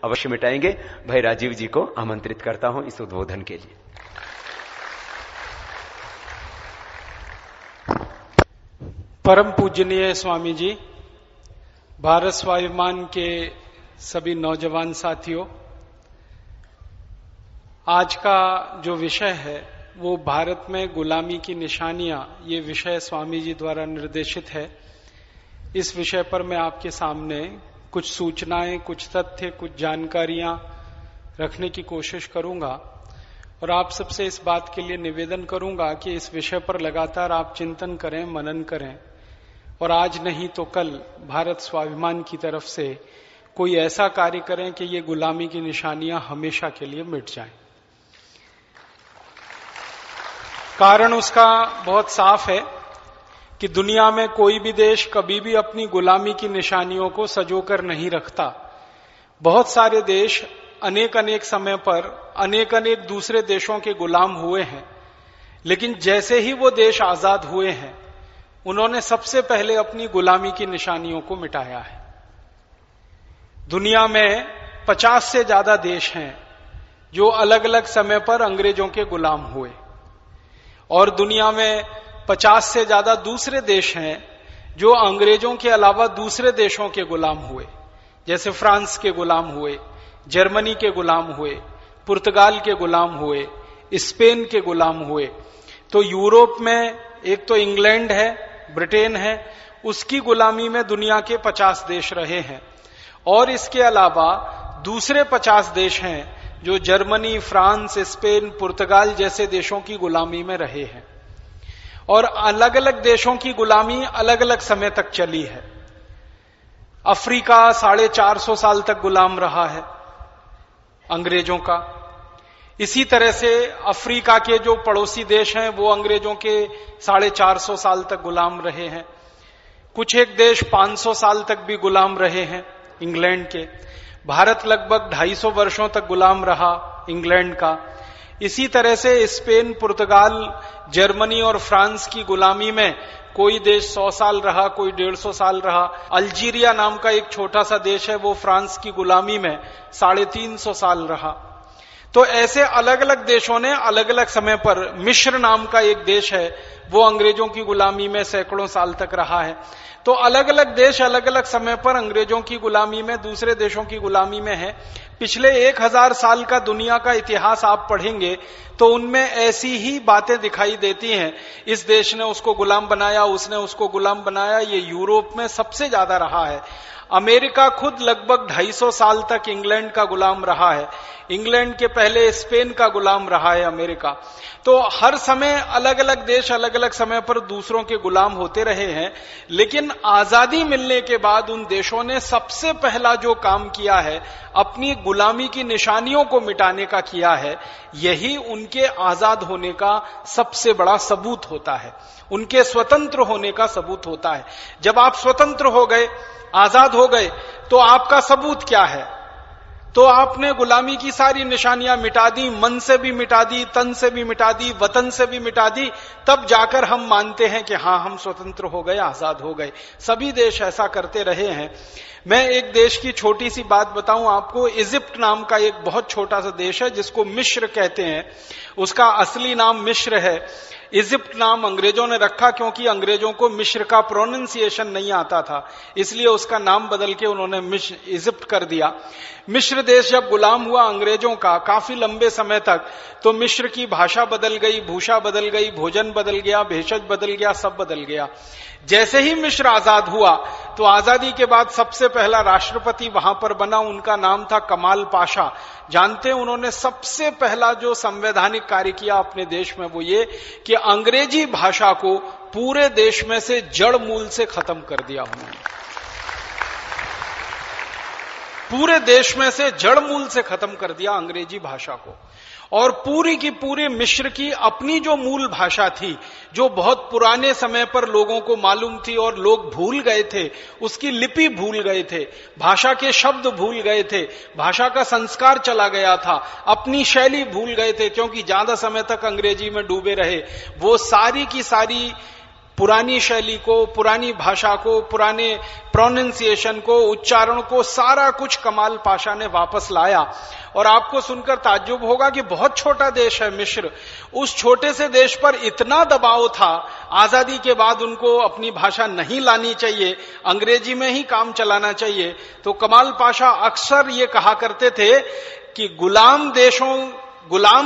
अवश्य मिटाएंगे। भाई राजीव जी को आमंत्रित करता हूं इस उद्बोधन के लिए। परम पूजनीय स्वामी जी, भारत स्वाभिमान के सभी नौजवान साथियों, आज का जो विषय है वो भारत में गुलामी की निशानियां, ये विषय स्वामी जी द्वारा निर्देशित है। इस विषय पर मैं आपके सामने कुछ सूचनाएं, कुछ तथ्य, कुछ जानकारियां रखने की कोशिश करूंगा और आप सबसे इस बात के लिए निवेदन करूंगा कि इस विषय पर लगातार आप चिंतन करें, मनन करें और आज नहीं तो कल भारत स्वाभिमान की तरफ से कोई ऐसा कार्य करें कि ये गुलामी की निशानियां हमेशा के लिए मिट जाएं। कारण उसका बहुत साफ है कि दुनिया में कोई भी देश कभी भी अपनी गुलामी की निशानियों को संजोकर नहीं रखता। बहुत सारे देश अनेक अनेक समय पर अनेक अनेक दूसरे देशों के गुलाम हुए हैं, लेकिन जैसे ही वो देश आजाद हुए हैं उन्होंने सबसे पहले अपनी गुलामी की निशानियों को मिटाया है। दुनिया में 50 से ज्यादा देश हैं जो अलग अलग समय पर अंग्रेजों के गुलाम हुए और दुनिया में 50 से ज्यादा दूसरे देश हैं जो अंग्रेजों के अलावा दूसरे देशों के गुलाम हुए, जैसे फ्रांस के गुलाम हुए, जर्मनी के गुलाम हुए, पुर्तगाल के गुलाम हुए, स्पेन के गुलाम हुए। तो यूरोप में एक तो इंग्लैंड है, ब्रिटेन है, उसकी गुलामी में दुनिया के 50 देश रहे हैं और इसके अलावा दूसरे 50 देश हैं जो जर्मनी, फ्रांस, स्पेन, पुर्तगाल जैसे देशों की गुलामी में रहे हैं और अलग अलग देशों की गुलामी अलग अलग समय तक चली है। अफ्रीका 450 साल तक गुलाम रहा है अंग्रेजों का। इसी तरह से अफ्रीका के जो पड़ोसी देश हैं वो अंग्रेजों के 450 साल तक गुलाम रहे हैं। कुछ एक देश 500 साल तक भी गुलाम रहे हैं इंग्लैंड के। भारत लगभग 250 वर्षों तक गुलाम रहा इंग्लैंड का। इसी तरह से स्पेन, पुर्तगाल, जर्मनी और फ्रांस की गुलामी में कोई देश 100 साल रहा, कोई 150 साल रहा। अल्जीरिया नाम का एक छोटा सा देश है, वो फ्रांस की गुलामी में 350 साल रहा। तो ऐसे अलग अलग देशों ने अलग अलग समय पर, मिस्र नाम का एक देश है वो अंग्रेजों की गुलामी में सैकड़ों साल तक रहा है। तो अलग अलग देश अलग अलग समय पर अंग्रेजों की गुलामी में, दूसरे देशों की गुलामी में है। पिछले 1000 साल का दुनिया का इतिहास आप पढ़ेंगे तो उनमें ऐसी ही बातें दिखाई देती हैं। इस देश ने उसको गुलाम बनाया, उसने उसको गुलाम बनाया। ये यूरोप में सबसे ज्यादा रहा है। अमेरिका खुद लगभग 250 साल तक इंग्लैंड का गुलाम रहा है। इंग्लैंड के पहले स्पेन का गुलाम रहा है अमेरिका। तो हर समय अलग अलग देश अलग अलग समय पर दूसरों के गुलाम होते रहे हैं, लेकिन आजादी मिलने के बाद उन देशों ने सबसे पहला जो काम किया है अपनी गुलामी की निशानियों को मिटाने का किया है। यही उनके आजाद होने का सबसे बड़ा सबूत होता है, उनके स्वतंत्र होने का सबूत होता है। जब आप स्वतंत्र हो गए, आजाद हो गए, तो आपका सबूत क्या है? तो आपने गुलामी की सारी निशानियां मिटा दी, मन से भी मिटा दी, तन से भी मिटा दी, वतन से भी मिटा दी। तब जाकर हम मानते हैं कि हाँ, हम स्वतंत्र हो गए, आजाद हो गए। सभी देश ऐसा करते रहे हैं। मैं एक देश की छोटी सी बात बताऊं आपको। इजिप्ट नाम का एक बहुत छोटा सा देश है जिसको मिस्र कहते हैं। उसका असली नाम मिस्र है। इजिप्ट नाम अंग्रेजों ने रखा क्योंकि अंग्रेजों को मिस्र का प्रोनाउंसिएशन नहीं आता था, इसलिए उसका नाम बदल के उन्होंने इजिप्ट कर दिया। मिस्र देश जब गुलाम हुआ अंग्रेजों का काफी लंबे समय तक, तो मिस्र की भाषा बदल गई, भूषा बदल गई, भोजन बदल गया, भेषज बदल गया, सब बदल गया। जैसे ही मिस्र आजाद हुआ तो आजादी के बाद सबसे पहला राष्ट्रपति वहां पर बना, उनका नाम था कमाल पाशा। जानते हैं उन्होंने सबसे पहला जो संवैधानिक कार्य किया अपने देश में वो ये कि अंग्रेजी भाषा को पूरे देश में से जड़ मूल से खत्म कर दिया। उन्होंने पूरे देश में से जड़ मूल से खत्म कर दिया अंग्रेजी भाषा को। और पूरी की पूरी मिस्र की अपनी जो मूल भाषा थी, जो बहुत पुराने समय पर लोगों को मालूम थी और लोग भूल गए थे, उसकी लिपि भूल गए थे, भाषा के शब्द भूल गए थे, भाषा का संस्कार चला गया था, अपनी शैली भूल गए थे, क्योंकि ज्यादा समय तक अंग्रेजी में डूबे रहे। वो सारी की सारी पुरानी शैली को, पुरानी भाषा को, पुराने प्रोनाउंसिएशन को, उच्चारण को, सारा कुछ कमाल पाशा ने वापस लाया। और आपको सुनकर ताज्जुब होगा कि बहुत छोटा देश है मिस्र, उस छोटे से देश पर इतना दबाव था, आजादी के बाद उनको अपनी भाषा नहीं लानी चाहिए, अंग्रेजी में ही काम चलाना चाहिए। तो कमाल पाशा अक्सर ये कहा करते थे कि गुलाम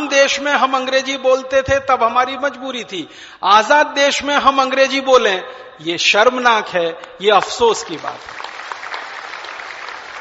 देश में हम अंग्रेजी बोलते थे तब हमारी मजबूरी थी, आजाद देश में हम अंग्रेजी बोलें ये शर्मनाक है, ये अफसोस की बात है।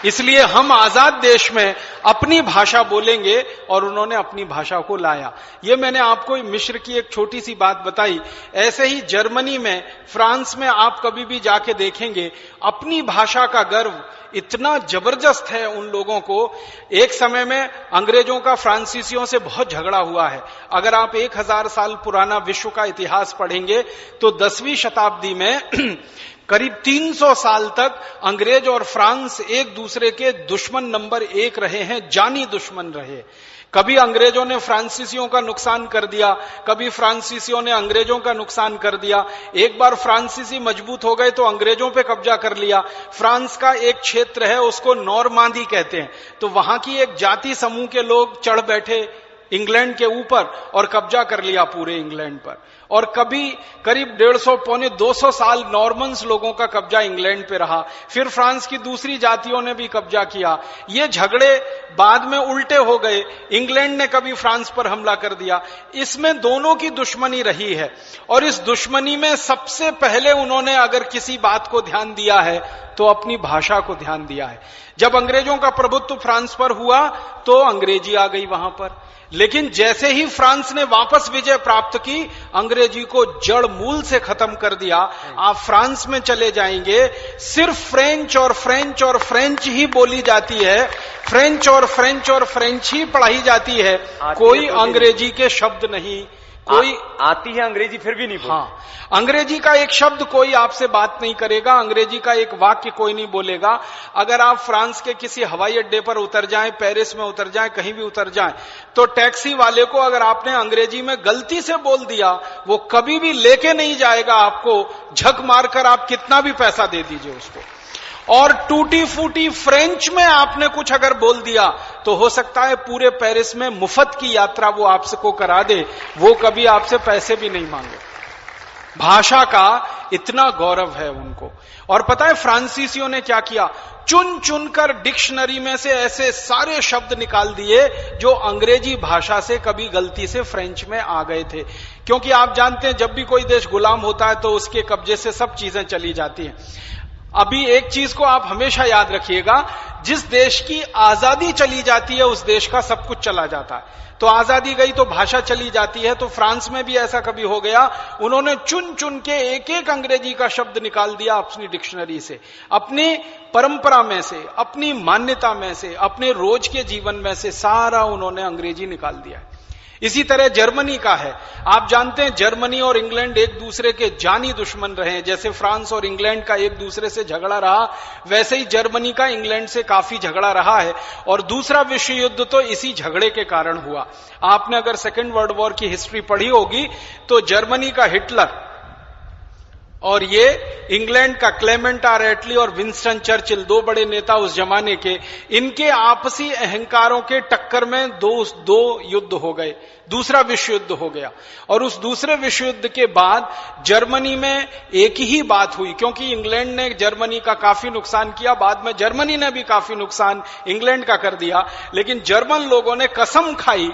इसलिए हम आजाद देश में अपनी भाषा बोलेंगे, और उन्होंने अपनी भाषा को लाया। ये मैंने आपको मिस्र की एक छोटी सी बात बताई। ऐसे ही जर्मनी में, फ्रांस में आप कभी भी जाके देखेंगे, अपनी भाषा का गर्व इतना जबरदस्त है उन लोगों को। एक समय में अंग्रेजों का फ्रांसीसियों से बहुत झगड़ा हुआ है। अगर आप 1000 साल पुराना विश्व का इतिहास पढ़ेंगे तो 10वीं शताब्दी में करीब 300 साल तक अंग्रेज और फ्रांस एक दूसरे के दुश्मन नंबर 1 रहे हैं, जानी दुश्मन रहे। कभी अंग्रेजों ने फ्रांसीसियों का नुकसान कर दिया, कभी फ्रांसीसियों ने अंग्रेजों का नुकसान कर दिया। एक बार फ्रांसीसी मजबूत हो गए तो अंग्रेजों पे कब्जा कर लिया। फ्रांस का एक क्षेत्र है, उसको नॉर्मांदी कहते हैं, तो वहां की एक जाति समूह के लोग चढ़ बैठे इंग्लैंड के ऊपर और कब्जा कर लिया पूरे इंग्लैंड पर। और कभी करीब 150 पौने 200 साल नॉर्मन्स लोगों का कब्जा इंग्लैंड पे रहा। फिर फ्रांस की दूसरी जातियों ने भी कब्जा किया। ये झगड़े बाद में उल्टे हो गए, इंग्लैंड ने कभी फ्रांस पर हमला कर दिया। इसमें दोनों की दुश्मनी रही है, और इस दुश्मनी में सबसे पहले उन्होंने अगर किसी बात को ध्यान दिया है तो अपनी भाषा को ध्यान दिया है। जब अंग्रेजों का प्रभुत्व फ्रांस पर हुआ तो अंग्रेजी आ गई वहां पर, लेकिन जैसे ही फ्रांस ने वापस विजय प्राप्त की, अंग्रेजी को जड़ मूल से खत्म कर दिया। आप फ्रांस में चले जाएंगे, सिर्फ फ्रेंच और फ्रेंच ही बोली जाती है, फ्रेंच और फ्रेंच ही पढ़ाई जाती है, कोई अंग्रेजी के शब्द नहीं, कोई आती है अंग्रेजी फिर भी नहीं बोलती। हाँ, अंग्रेजी का एक शब्द कोई आपसे बात नहीं करेगा, अंग्रेजी का एक वाक्य कोई नहीं बोलेगा। अगर आप फ्रांस के किसी हवाई अड्डे पर उतर जाएं, पेरिस में उतर जाएं, कहीं भी उतर जाएं, तो टैक्सी वाले को अगर आपने अंग्रेजी में गलती से बोल दिया, वो कभी भी लेके नहीं जाएगा आपको, झक मारकर आप कितना भी पैसा दे दीजिए उसको। और टूटी फूटी फ्रेंच में आपने कुछ अगर बोल दिया तो हो सकता है पूरे पेरिस में मुफ्त की यात्रा वो आपसे को करा दे, वो कभी आपसे पैसे भी नहीं मांगे। भाषा का इतना गौरव है उनको। और पता है फ्रांसीसियों ने क्या किया? चुन चुनकर डिक्शनरी में से ऐसे सारे शब्द निकाल दिए जो अंग्रेजी भाषा से कभी गलती से फ्रेंच में आ गए थे। क्योंकि आप जानते हैं जब भी कोई देश गुलाम होता है तो उसके कब्जे से सब चीजें चली जाती हैं। अभी एक चीज को आप हमेशा याद रखिएगा, जिस देश की आजादी चली जाती है उस देश का सब कुछ चला जाता है। तो आजादी गई तो भाषा चली जाती है। तो फ्रांस में भी ऐसा कभी हो गया, उन्होंने चुन चुन के एक एक अंग्रेजी का शब्द निकाल दिया अपनी डिक्शनरी से, अपनी परंपरा में से, अपनी मान्यता में से, अपने रोज के जीवन में से सारा उन्होंने अंग्रेजी निकाल दिया है। इसी तरह जर्मनी का है। आप जानते हैं जर्मनी और इंग्लैंड एक दूसरे के जानी दुश्मन रहे। जैसे फ्रांस और इंग्लैंड का एक दूसरे से झगड़ा रहा, वैसे ही जर्मनी का इंग्लैंड से काफी झगड़ा रहा है। और दूसरा विश्व युद्ध तो इसी झगड़े के कारण हुआ। आपने अगर सेकेंड वर्ल्ड वॉर की हिस्ट्री पढ़ी होगी तो जर्मनी का हिटलर और ये इंग्लैंड का क्लेमेंट आर एटली और विंस्टन चर्चिल, दो बड़े नेता उस जमाने के, इनके आपसी अहंकारों के टक्कर में दो युद्ध हो गए, दूसरा विश्व युद्ध हो गया। और उस दूसरे विश्व युद्ध के बाद जर्मनी में एक ही बात हुई, क्योंकि इंग्लैंड ने जर्मनी का काफी नुकसान किया, बाद में जर्मनी ने भी काफी नुकसान इंग्लैंड का कर दिया। लेकिन जर्मन लोगों ने कसम खाई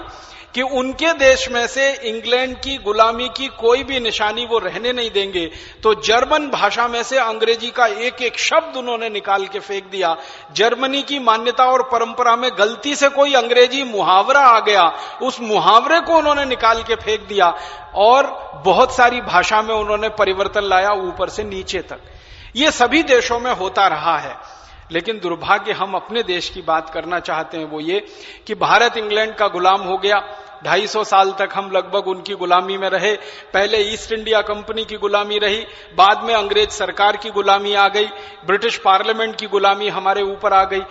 कि उनके देश में से इंग्लैंड की गुलामी की कोई भी निशानी वो रहने नहीं देंगे। तो जर्मन भाषा में से अंग्रेजी का एक एक शब्द उन्होंने निकाल के फेंक दिया। जर्मनी की मान्यता और परंपरा में गलती से कोई अंग्रेजी मुहावरा आ गया, उस मुहावरे को उन्होंने निकाल के फेंक दिया और बहुत सारी भाषा में उन्होंने परिवर्तन लाया ऊपर से नीचे तक। ये सभी देशों में होता रहा है। लेकिन दुर्भाग्य हम अपने देश की बात करना चाहते हैं वो ये कि भारत इंग्लैंड का गुलाम हो गया। 250 साल तक हम लगभग उनकी गुलामी में रहे। पहले ईस्ट इंडिया कंपनी की गुलामी रही, बाद में अंग्रेज सरकार की गुलामी आ गई, ब्रिटिश पार्लियामेंट की गुलामी हमारे ऊपर आ गई।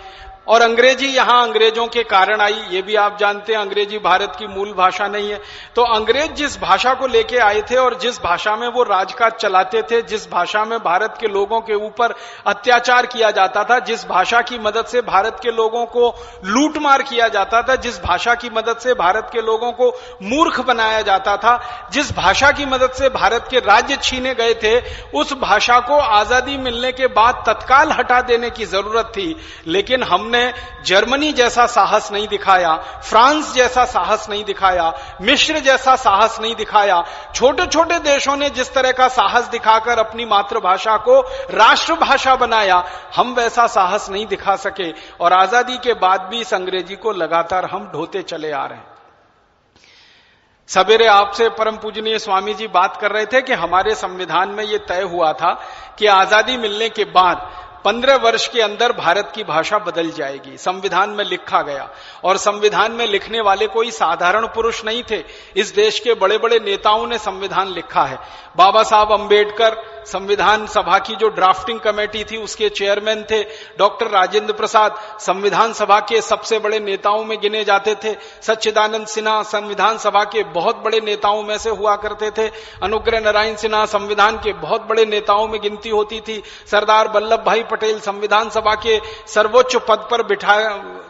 और अंग्रेजी यहां अंग्रेजों के कारण आई, ये भी आप जानते हैं, अंग्रेजी भारत की मूल भाषा नहीं है। तो अंग्रेज जिस भाषा को लेके आए थे और जिस भाषा में वो राजकाज चलाते थे, जिस भाषा में भारत के लोगों के ऊपर अत्याचार किया जाता था, जिस भाषा की मदद से भारत के लोगों को लूटमार किया जाता था, जिस भाषा की मदद से भारत के लोगों को मूर्ख बनाया जाता था, जिस भाषा की मदद से भारत के राज्य छीने गए थे, उस भाषा को आजादी मिलने के बाद तत्काल हटा देने की जरूरत थी। लेकिन हमने जर्मनी जैसा साहस नहीं दिखाया, फ्रांस जैसा साहस नहीं दिखाया, मिस्र जैसा साहस नहीं दिखाया। छोटे छोटे देशों ने जिस तरह का साहस दिखाकर अपनी मातृभाषा को राष्ट्रभाषा बनाया, हम वैसा साहस नहीं दिखा सके और आजादी के बाद भी इस अंग्रेजी को लगातार हम ढोते चले आ रहे हैं। सवेरे आपसे परम पूजनीय स्वामी जी बात कर रहे थे कि हमारे संविधान में यह तय हुआ था कि आजादी मिलने के बाद 15 वर्ष के अंदर भारत की भाषा बदल जाएगी। संविधान में लिखा गया, और संविधान में लिखने वाले कोई साधारण पुरुष नहीं थे। इस देश के बड़े बड़े नेताओं ने संविधान लिखा है। बाबा साहब अंबेडकर संविधान सभा की जो ड्राफ्टिंग कमेटी थी उसके चेयरमैन थे। डॉक्टर राजेंद्र प्रसाद संविधान सभा के सबसे बड़े नेताओं में गिने जाते थे। सच्चिदानंद सिन्हा संविधान सभा के बहुत बड़े नेताओं में से हुआ करते थे। अनुग्रह नारायण सिन्हा संविधान के बहुत बड़े नेताओं में गिनती होती थी। सरदार वल्लभ भाई पटेल संविधान सभा के सर्वोच्च पद पर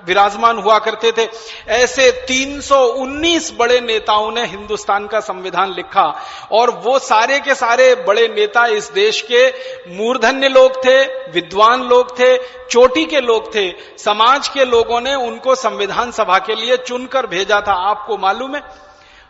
विराजमान हुआ करते थे। ऐसे 319 बड़े नेताओं ने हिंदुस्तान का संविधान लिखा, और वो सारे के सारे बड़े नेता इस देश के मूर्धन्य लोग थे, विद्वान लोग थे, चोटी के लोग थे। समाज के लोगों ने उनको संविधान सभा के लिए चुनकर भेजा था। आपको मालूम है,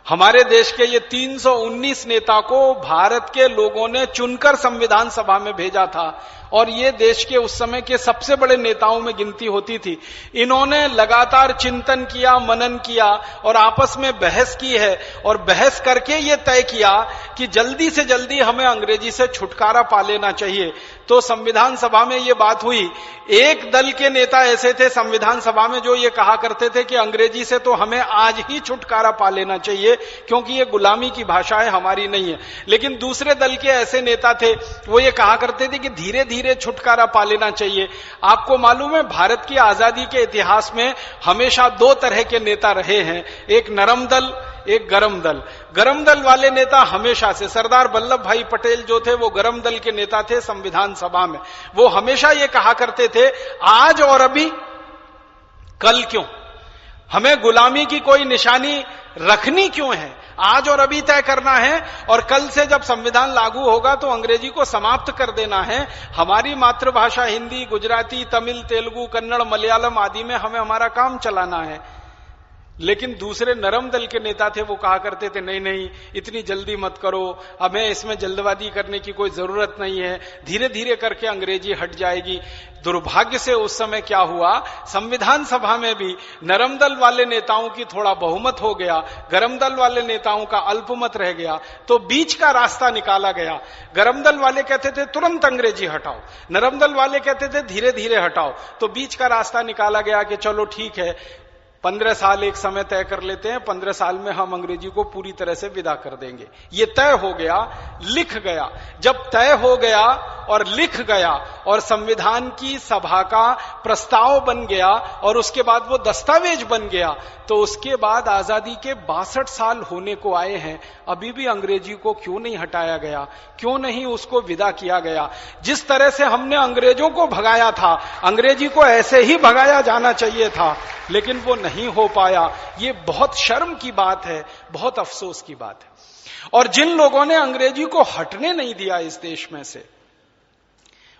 हमारे देश के ये 319 नेता को भारत के लोगों ने चुनकर संविधान सभा में भेजा था, और ये देश के उस समय के सबसे बड़े नेताओं में गिनती होती थी। इन्होंने लगातार चिंतन किया, मनन किया और आपस में बहस की है, और बहस करके ये तय किया कि जल्दी से जल्दी हमें अंग्रेजी से छुटकारा पा लेना चाहिए। तो संविधान सभा में ये बात हुई। एक दल के नेता ऐसे थे संविधान सभा में जो ये कहा करते थे कि अंग्रेजी से तो हमें आज ही छुटकारा पा लेना चाहिए, क्योंकि ये गुलामी की भाषा है, हमारी नहीं है। लेकिन दूसरे दल के ऐसे नेता थे, वो ये कहा करते थे कि धीरे धीरे छुटकारा पा लेना चाहिए। आपको मालूम है, भारत की आजादी के इतिहास में हमेशा दो तरह के नेता रहे हैं, एक नरम दल, एक गरम दल। गरम दल वाले नेता हमेशा से, सरदार वल्लभ भाई पटेल जो थे वो गरम दल के नेता थे संविधान सभा में। वो हमेशा ये कहा करते थे, आज और अभी, कल क्यों? हमें गुलामी की कोई निशानी रखनी क्यों है? आज और अभी तय करना है, और कल से जब संविधान लागू होगा तो अंग्रेजी को समाप्त कर देना है। हमारी मातृभाषा हिंदी, गुजराती, तमिल, तेलुगु, कन्नड़, मलयालम आदि में हमें हमारा काम चलाना है। लेकिन दूसरे नरम दल के नेता थे, वो कहा करते थे नहीं नहीं, इतनी जल्दी मत करो, हमें इसमें जल्दबाजी करने की कोई जरूरत नहीं है, धीरे धीरे करके अंग्रेजी हट जाएगी। दुर्भाग्य से उस समय क्या हुआ, संविधान सभा में भी नरम दल वाले नेताओं की थोड़ा बहुमत हो गया, गरम दल वाले नेताओं का अल्पमत रह गया, तो बीच का रास्ता निकाला गया। गरम दल वाले कहते थे तुरंत अंग्रेजी हटाओ, नरम दल वाले कहते थे धीरे धीरे हटाओ। तो बीच का रास्ता निकाला गया कि चलो ठीक है, 15 साल एक समय तय कर लेते हैं, 15 साल में हम अंग्रेजी को पूरी तरह से विदा कर देंगे। ये तय हो गया, लिख गया। जब तय हो गया और लिख गया और संविधान की सभा का प्रस्ताव बन गया और उसके बाद वो दस्तावेज बन गया, तो उसके बाद आजादी के 62 साल होने को आए हैं, अभी भी अंग्रेजी को क्यों नहीं हटाया गया, क्यों नहीं उसको विदा किया गया? जिस तरह से हमने अंग्रेजों को भगाया था, अंग्रेजी को ऐसे ही भगाया जाना चाहिए था, लेकिन वो नहीं हो पाया। ये बहुत शर्म की बात है, बहुत अफसोस की बात है। और जिन लोगों ने अंग्रेजी को हटने नहीं दिया इस देश में से,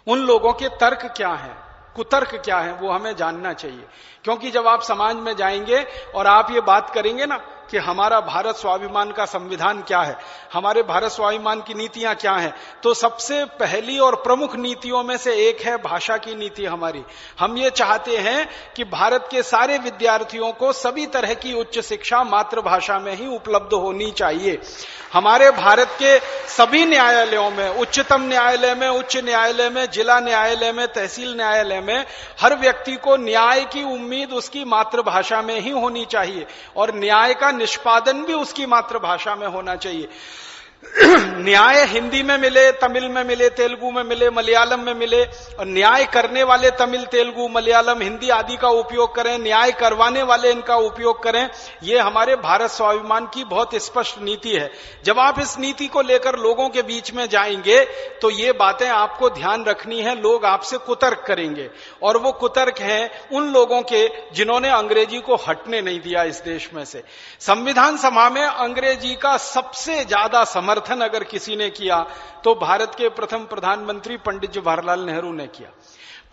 उन लोगों के तर्क क्या हैं, कुतर्क क्या है, वो हमें जानना चाहिए। क्योंकि जब आप समाज में जाएंगे और आप ये बात करेंगे ना कि हमारा भारत स्वाभिमान का संविधान क्या है, हमारे भारत स्वाभिमान की नीतियां क्या हैं, तो सबसे पहली और प्रमुख नीतियों में से एक है भाषा की नीति हमारी। हम ये चाहते हैं कि भारत के सारे विद्यार्थियों को सभी तरह की उच्च शिक्षा मातृभाषा में ही उपलब्ध होनी चाहिए। हमारे भारत के सभी न्यायालयों में, उच्चतम न्यायालय में, उच्च न्यायालय में, जिला न्यायालय में, तहसील न्यायालय में, हर व्यक्ति को न्याय की उम्मीद उसकी मातृभाषा में ही होनी चाहिए और न्याय का निष्पादन भी उसकी मातृभाषा में होना चाहिए। न्याय हिंदी में मिले, तमिल में मिले, तेलुगु में मिले, मलयालम में मिले, और न्याय करने वाले तमिल, तेलुगु, मलयालम, हिंदी आदि का उपयोग करें, न्याय करवाने वाले इनका उपयोग करें, ये हमारे भारत स्वाभिमान की बहुत स्पष्ट नीति है। जब आप इस नीति को लेकर लोगों के बीच में जाएंगे तो ये बातें आपको ध्यान रखनी है। लोग आपसे कुतर्क करेंगे, और वो कुतर्क हैं उन लोगों के जिन्होंने अंग्रेजी को हटने नहीं दिया इस देश में से। संविधान सभा में अंग्रेजी का सबसे ज्यादा समर्थन अगर किसी ने किया तो भारत के प्रथम प्रधानमंत्री पंडित जवाहरलाल नेहरू ने किया।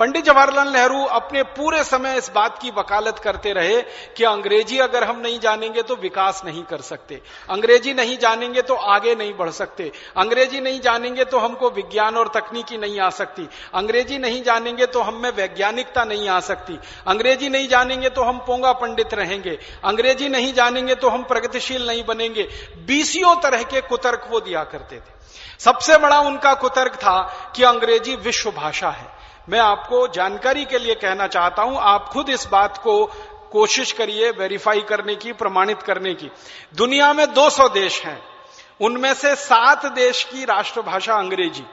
पंडित जवाहरलाल नेहरू अपने पूरे समय इस बात की वकालत करते रहे कि अंग्रेजी अगर हम नहीं जानेंगे तो विकास नहीं कर सकते, अंग्रेजी नहीं जानेंगे तो आगे नहीं बढ़ सकते, अंग्रेजी नहीं जानेंगे तो हमको विज्ञान और तकनीकी नहीं आ सकती, अंग्रेजी नहीं जानेंगे तो हम में वैज्ञानिकता नहीं आ सकती, अंग्रेजी नहीं जानेंगे तो हम पोंगा पंडित रहेंगे, अंग्रेजी नहीं जानेंगे तो हम प्रगतिशील नहीं बनेंगे। 20 तरह के कुतर्क वो दिया करते थे। सबसे बड़ा उनका कुतर्क था कि अंग्रेजी विश्व भाषा है। मैं आपको जानकारी के लिए कहना चाहता हूं, आप खुद इस बात को कोशिश करिए वेरीफाई करने की, प्रमाणित करने की। दुनिया में 200 देश हैं, उनमें से 7 देश की राष्ट्रभाषा अंग्रेजी,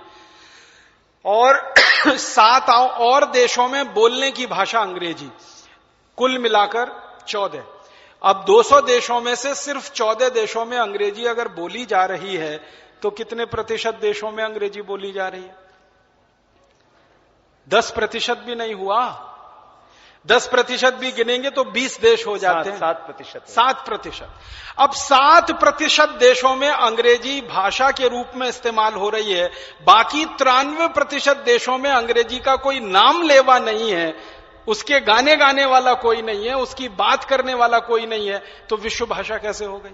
और 7 और देशों में बोलने की भाषा अंग्रेजी, कुल मिलाकर 14। अब 200 देशों में से सिर्फ 14 देशों में अंग्रेजी अगर बोली जा रही है तो कितने प्रतिशत देशों में अंग्रेजी बोली जा रही है? 10% भी नहीं हुआ। 10% भी गिनेंगे तो 20 देश हो जाते हैं। 7%। अब 7% देशों में अंग्रेजी भाषा के रूप में इस्तेमाल हो रही है, बाकी 93% देशों में अंग्रेजी का कोई नाम लेवा नहीं है, उसके गाने वाला कोई नहीं है, उसकी बात करने वाला कोई नहीं है, तो विश्व भाषा कैसे हो गई?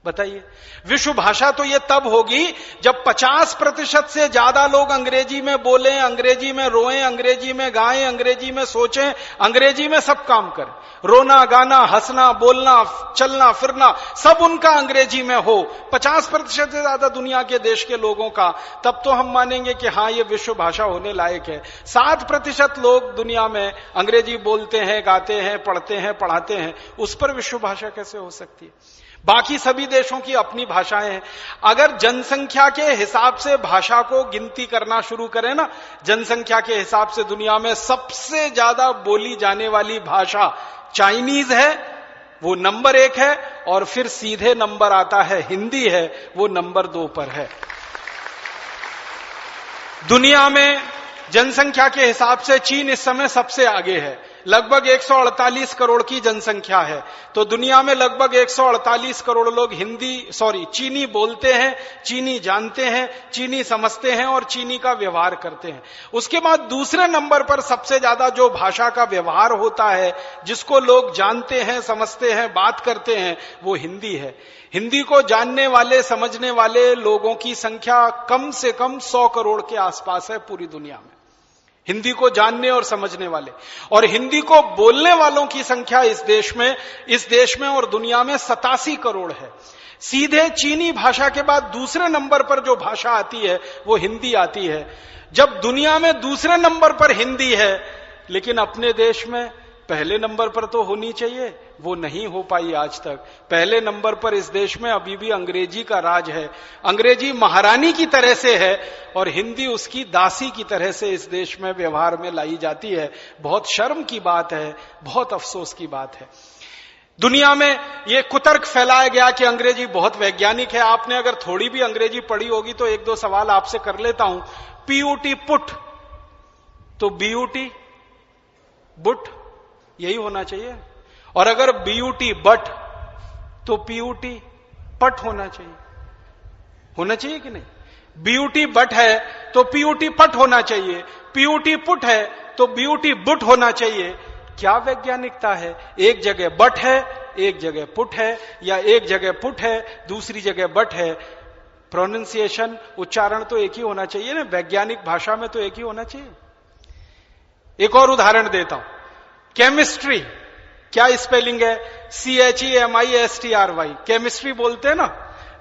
बताइए। विश्व भाषा तो ये तब होगी जब 50% से ज्यादा लोग अंग्रेजी में बोलें, अंग्रेजी में रोएं, अंग्रेजी में गाएं, अंग्रेजी में सोचें, अंग्रेजी में सब काम करें। रोना, गाना, हंसना, बोलना, चलना फिरना सब उनका अंग्रेजी में हो, 50% से ज्यादा दुनिया के देश के लोगों का, तब तो हम मानेंगे कि हाँ ये विश्व भाषा होने लायक है। 7% लोग दुनिया में अंग्रेजी बोलते हैं, गाते हैं, पढ़ते हैं, पढ़ाते हैं, उस पर विश्व भाषा कैसे हो सकती है? बाकी सभी देशों की अपनी भाषाएं हैं। अगर जनसंख्या के हिसाब से भाषा को गिनती करना शुरू करें ना, जनसंख्या के हिसाब से दुनिया में सबसे ज्यादा बोली जाने वाली भाषा चाइनीज है, वो नंबर 1 है, और फिर सीधे नंबर आता है हिंदी है, वो नंबर 2 पर है। दुनिया में जनसंख्या के हिसाब से चीन इस समय सबसे आगे है, लगभग 148 करोड़ की जनसंख्या है। तो दुनिया में लगभग 148 करोड़ लोग चीनी बोलते हैं, चीनी जानते हैं, चीनी समझते हैं और चीनी का व्यवहार करते हैं। उसके बाद दूसरे नंबर पर सबसे ज्यादा जो भाषा का व्यवहार होता है, जिसको लोग जानते हैं, समझते हैं, बात करते हैं, वो हिंदी है। हिंदी को जानने वाले, समझने वाले लोगों की संख्या कम से कम 100 करोड़ के आसपास है पूरी दुनिया में, हिंदी को जानने और समझने वाले। और हिंदी को बोलने वालों की संख्या इस देश में और दुनिया में 87 करोड़ है। सीधे चीनी भाषा के बाद दूसरे नंबर पर जो भाषा आती है वो हिंदी आती है। जब दुनिया में दूसरे नंबर पर हिंदी है, लेकिन अपने देश में पहले नंबर पर तो होनी चाहिए, वो नहीं हो पाई आज तक। पहले नंबर पर इस देश में अभी भी अंग्रेजी का राज है। अंग्रेजी महारानी की तरह से है और हिंदी उसकी दासी की तरह से इस देश में व्यवहार में लाई जाती है। बहुत शर्म की बात है, बहुत अफसोस की बात है। दुनिया में ये कुतर्क फैलाया गया कि अंग्रेजी बहुत वैज्ञानिक है। आपने अगर थोड़ी भी अंग्रेजी पढ़ी होगी तो 1-2 सवाल आपसे कर लेता हूं। पीयूटी पुट, तो बीयूटी बुट यही होना चाहिए, और अगर बीयूटी बट तो पीयूटी पट होना चाहिए कि नहीं? बीयूटी बट है तो पीयूटी पट होना चाहिए, पीयूटी पुट है तो बीयूटी बुट होना चाहिए। क्या वैज्ञानिकता है? एक जगह बट है, एक जगह पुट है, या एक जगह पुट है, दूसरी जगह बट है। प्रोनाउंसिएशन, उच्चारण तो एक ही होना चाहिए ना, वैज्ञानिक भाषा में तो एक ही होना चाहिए। एक और उदाहरण देता हूं। केमिस्ट्री, क्या स्पेलिंग है? CHEMISTRY। केमिस्ट्री बोलते हैं ना,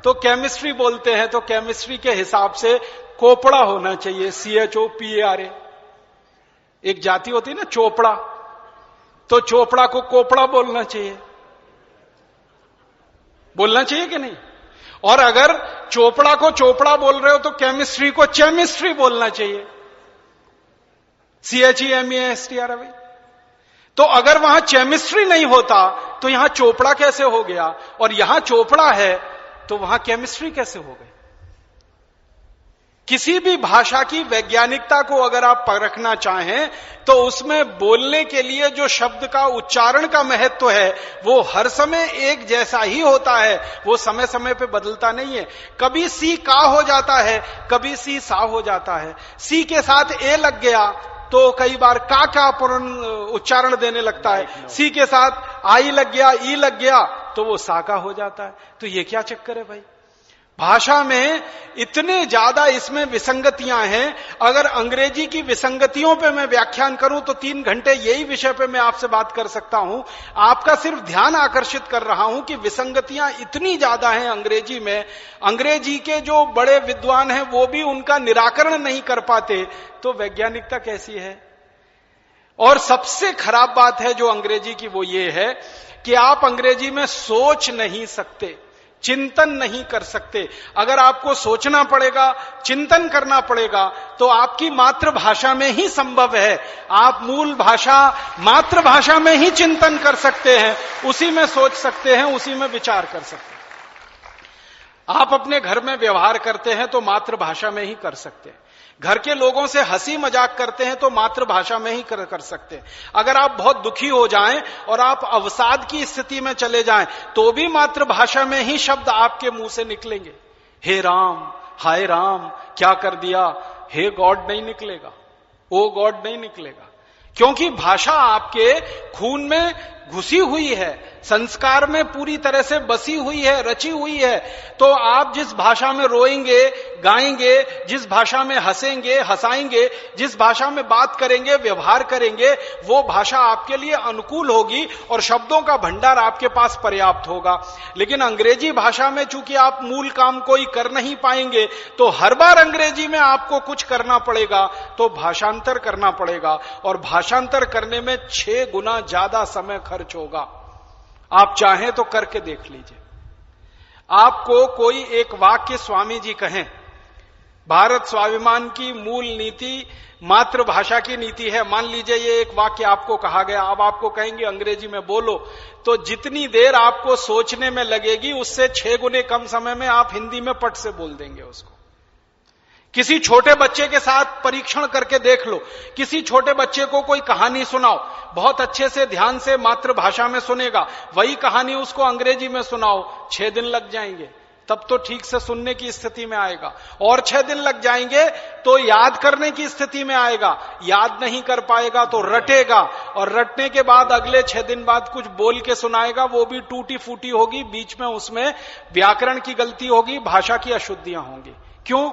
तो केमिस्ट्री बोलते हैं तो केमिस्ट्री के हिसाब से कोपड़ा होना चाहिए, CHOPARA। एक जाति होती है ना चोपड़ा, तो चोपड़ा को कोपड़ा बोलना चाहिए कि नहीं? और अगर चोपड़ा को चोपड़ा बोल रहे हो तो केमिस्ट्री को चेमिस्ट्री बोलना चाहिए। CHEMESTR। तो अगर वहां केमिस्ट्री नहीं होता तो यहां चोपड़ा कैसे हो गया, और यहां चोपड़ा है तो वहां केमिस्ट्री कैसे हो गई? किसी भी भाषा की वैज्ञानिकता को अगर आप परखना चाहें तो उसमें बोलने के लिए जो शब्द का उच्चारण का महत्व है वो हर समय एक जैसा ही होता है, वो समय समय पे बदलता नहीं है। कभी सी का हो जाता है, कभी सी सा हो जाता है। सी के साथ ए लग गया तो कई बार का उच्चारण देने लगता है, सी के साथ आई लग गया, ई लग गया तो वो सा का हो जाता है। तो ये क्या चक्कर है भाई? भाषा में इतने ज्यादा इसमें विसंगतियां हैं। अगर अंग्रेजी की विसंगतियों पे मैं व्याख्यान करूं तो 3 घंटे यही विषय पे मैं आपसे बात कर सकता हूं। आपका सिर्फ ध्यान आकर्षित कर रहा हूं कि विसंगतियां इतनी ज्यादा हैं अंग्रेजी में, अंग्रेजी के जो बड़े विद्वान हैं वो भी उनका निराकरण नहीं कर पाते, तो वैज्ञानिकता कैसी है? और सबसे खराब बात है जो अंग्रेजी की वो ये है कि आप अंग्रेजी में सोच नहीं सकते, चिंतन नहीं कर सकते। अगर आपको सोचना पड़ेगा, चिंतन करना पड़ेगा तो आपकी मातृभाषा में ही संभव है। आप मूल भाषा मातृभाषा में ही चिंतन कर सकते हैं, उसी में सोच सकते हैं, उसी में विचार कर सकते हैं। आप अपने घर में व्यवहार करते हैं तो मातृभाषा में ही कर सकते हैं। घर के लोगों से हंसी मजाक करते हैं तो मातृभाषा में ही कर सकते हैं। अगर आप बहुत दुखी हो जाएं और आप अवसाद की स्थिति में चले जाएं तो भी मातृभाषा में ही शब्द आपके मुंह से निकलेंगे। हे राम, हाय राम, क्या कर दिया, हे गॉड नहीं निकलेगा, ओ गॉड नहीं निकलेगा, क्योंकि भाषा आपके खून में घुसी हुई है, संस्कार में पूरी तरह से बसी हुई है, रची हुई है। तो आप जिस भाषा में रोएंगे, गाएंगे, जिस भाषा में हंसेंगे, हंसाएंगे, जिस भाषा में बात करेंगे, व्यवहार करेंगे, वो भाषा आपके लिए अनुकूल होगी और शब्दों का भंडार आपके पास पर्याप्त होगा। लेकिन अंग्रेजी भाषा में चूंकि आप मूल काम कोई कर नहीं पाएंगे तो हर बार अंग्रेजी में आपको कुछ करना पड़ेगा, तो भाषांतर करना पड़ेगा, और भाषांतर करने में 6 गुना ज्यादा समय खर्च होगा। आप चाहें तो करके देख लीजिए। आपको कोई एक वाक्य स्वामी जी कहें, भारत स्वाभिमान की मूल नीति मातृभाषा की नीति है, मान लीजिए ये एक वाक्य आपको कहा गया, अब आपको कहेंगे अंग्रेजी में बोलो, तो जितनी देर आपको सोचने में लगेगी उससे 6 गुने कम समय में आप हिंदी में पट से बोल देंगे उसको। किसी छोटे बच्चे के साथ परीक्षण करके देख लो, किसी छोटे बच्चे को कोई कहानी सुनाओ, बहुत अच्छे से ध्यान से मातृभाषा में सुनेगा, वही कहानी उसको अंग्रेजी में सुनाओ, 6 दिन लग जाएंगे, तब तो ठीक से सुनने की स्थिति में आएगा, और 6 दिन लग जाएंगे तो याद करने की स्थिति में आएगा, याद नहीं कर पाएगा तो रटेगा, और रटने के बाद अगले 6 दिन बाद कुछ बोल के सुनाएगा, वो भी टूटी फूटी होगी, बीच में उसमें व्याकरण की गलती होगी, भाषा की अशुद्धियां होंगी। क्यों?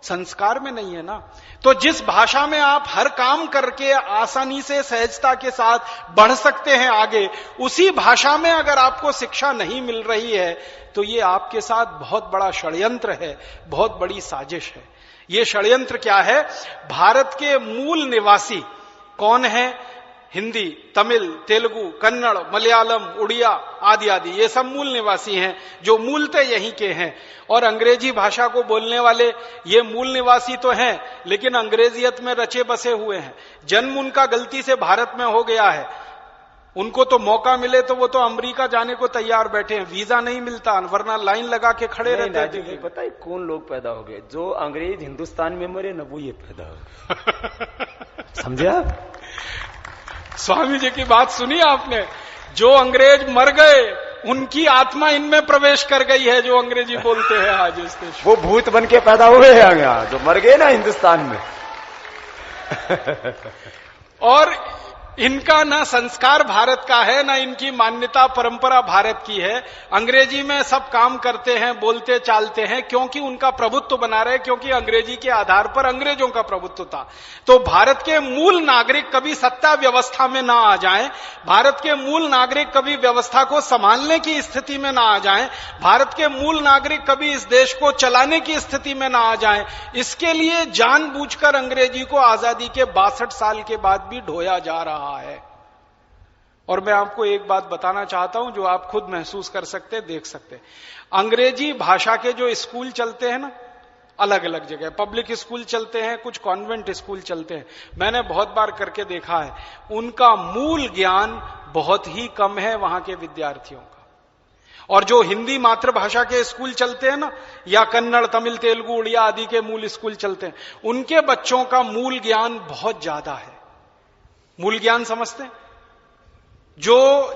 संस्कार में नहीं है ना। तो जिस भाषा में आप हर काम करके आसानी से सहजता के साथ बढ़ सकते हैं आगे, उसी भाषा में अगर आपको शिक्षा नहीं मिल रही है तो ये आपके साथ बहुत बड़ा षड्यंत्र है, बहुत बड़ी साजिश है। ये षड्यंत्र क्या है? भारत के मूल निवासी कौन है? हिंदी, तमिल, तेलुगु, कन्नड़, मलयालम, उड़िया आदि आदि, ये सब मूल निवासी हैं जो मूलतः यहीं के हैं। और अंग्रेजी भाषा को बोलने वाले ये मूल निवासी तो हैं, लेकिन अंग्रेजियत में रचे बसे हुए हैं। जन्म उनका गलती से भारत में हो गया है, उनको तो मौका मिले तो वो तो अमेरिका जाने को तैयार बैठे हैं, वीजा नहीं मिलता, वरना लाइन लगा के खड़े रहते हैं। पता है कौन लोग पैदा हो गए? जो अंग्रेज हिंदुस्तान में मरे न, वो ये पैदा हो गए। समझे आप? स्वामी जी की बात सुनी आपने? जो अंग्रेज मर गए उनकी आत्मा इनमें प्रवेश कर गई है, जो अंग्रेजी बोलते हैं आज इस देश। वो भूत बन के पैदा हुए हैं यहाँ, जो मर गए ना हिंदुस्तान में। और इनका ना संस्कार भारत का है, ना इनकी मान्यता परंपरा भारत की है। अंग्रेजी में सब काम करते हैं, बोलते चालते हैं, क्योंकि उनका प्रभुत्व बना रहे, क्योंकि अंग्रेजी के आधार पर अंग्रेजों का प्रभुत्व था। तो भारत के मूल नागरिक कभी सत्ता व्यवस्था में ना आ जाएं, भारत के मूल नागरिक कभी व्यवस्था को संभालने की स्थिति में ना आ जाएं, भारत के मूल नागरिक कभी इस देश को चलाने की स्थिति में ना आ जाएं, इसके लिए जानबूझकर अंग्रेजी को आजादी के 62 साल के बाद भी ढोया जा रहा है। और मैं आपको एक बात बताना चाहता हूं जो आप खुद महसूस कर सकते हैं, देख सकते हैं। अंग्रेजी भाषा के जो स्कूल चलते हैं ना, अलग अलग जगह पब्लिक स्कूल चलते हैं, कुछ कॉन्वेंट स्कूल चलते हैं, मैंने बहुत बार करके देखा है, उनका मूल ज्ञान बहुत ही कम है वहां के विद्यार्थियों का। और जो हिंदी मातृभाषा के स्कूल चलते हैं ना, या कन्नड़, तमिल, तेलुगु, उड़िया आदि के मूल स्कूल चलते हैं, उनके बच्चों का मूल ज्ञान बहुत ज्यादा है। मूल ज्ञान समझते हैं?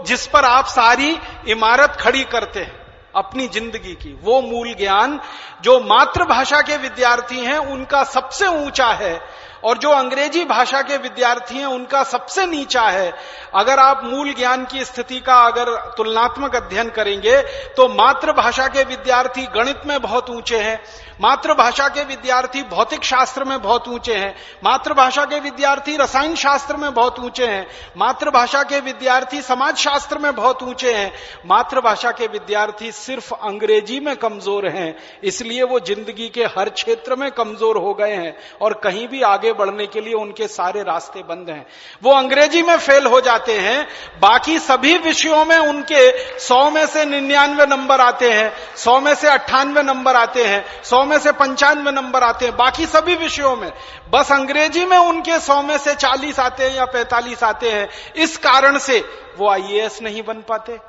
जिस पर आप सारी इमारत खड़ी करते हैं अपनी जिंदगी की, वो मूल ज्ञान जो मातृभाषा के विद्यार्थी हैं उनका सबसे ऊंचा है, और जो अंग्रेजी भाषा के विद्यार्थी हैं उनका सबसे नीचा है। अगर आप मूल ज्ञान की स्थिति का अगर तुलनात्मक अध्ययन करेंगे तो मातृभाषा के विद्यार्थी गणित में बहुत ऊंचे हैं, मातृभाषा के विद्यार्थी भौतिक शास्त्र में बहुत ऊंचे हैं, मातृभाषा के विद्यार्थी रसायन शास्त्र में बहुत ऊंचे हैं, मातृभाषा के विद्यार्थी समाज शास्त्र में बहुत ऊंचे हैं। मातृभाषा के विद्यार्थी सिर्फ अंग्रेजी में कमजोर हैं, इसलिए वो जिंदगी के हर क्षेत्र में कमजोर हो गए हैं और कहीं भी आगे बढ़ने के लिए उनके सारे रास्ते बंद हैं। वो अंग्रेजी में फेल हो जाते हैं, बाकी सभी विषयों में उनके 100 में से 99 नंबर आते हैं, 100 में से 98 नंबर आते हैं, 100 में से 95 नंबर आते हैं, बाकी सभी विषयों में बस अंग्रेजी में उनके 100 में से 40 आते हैं या 45 आते हैं। इस कारण से वो आईएएस नहीं बन पाते,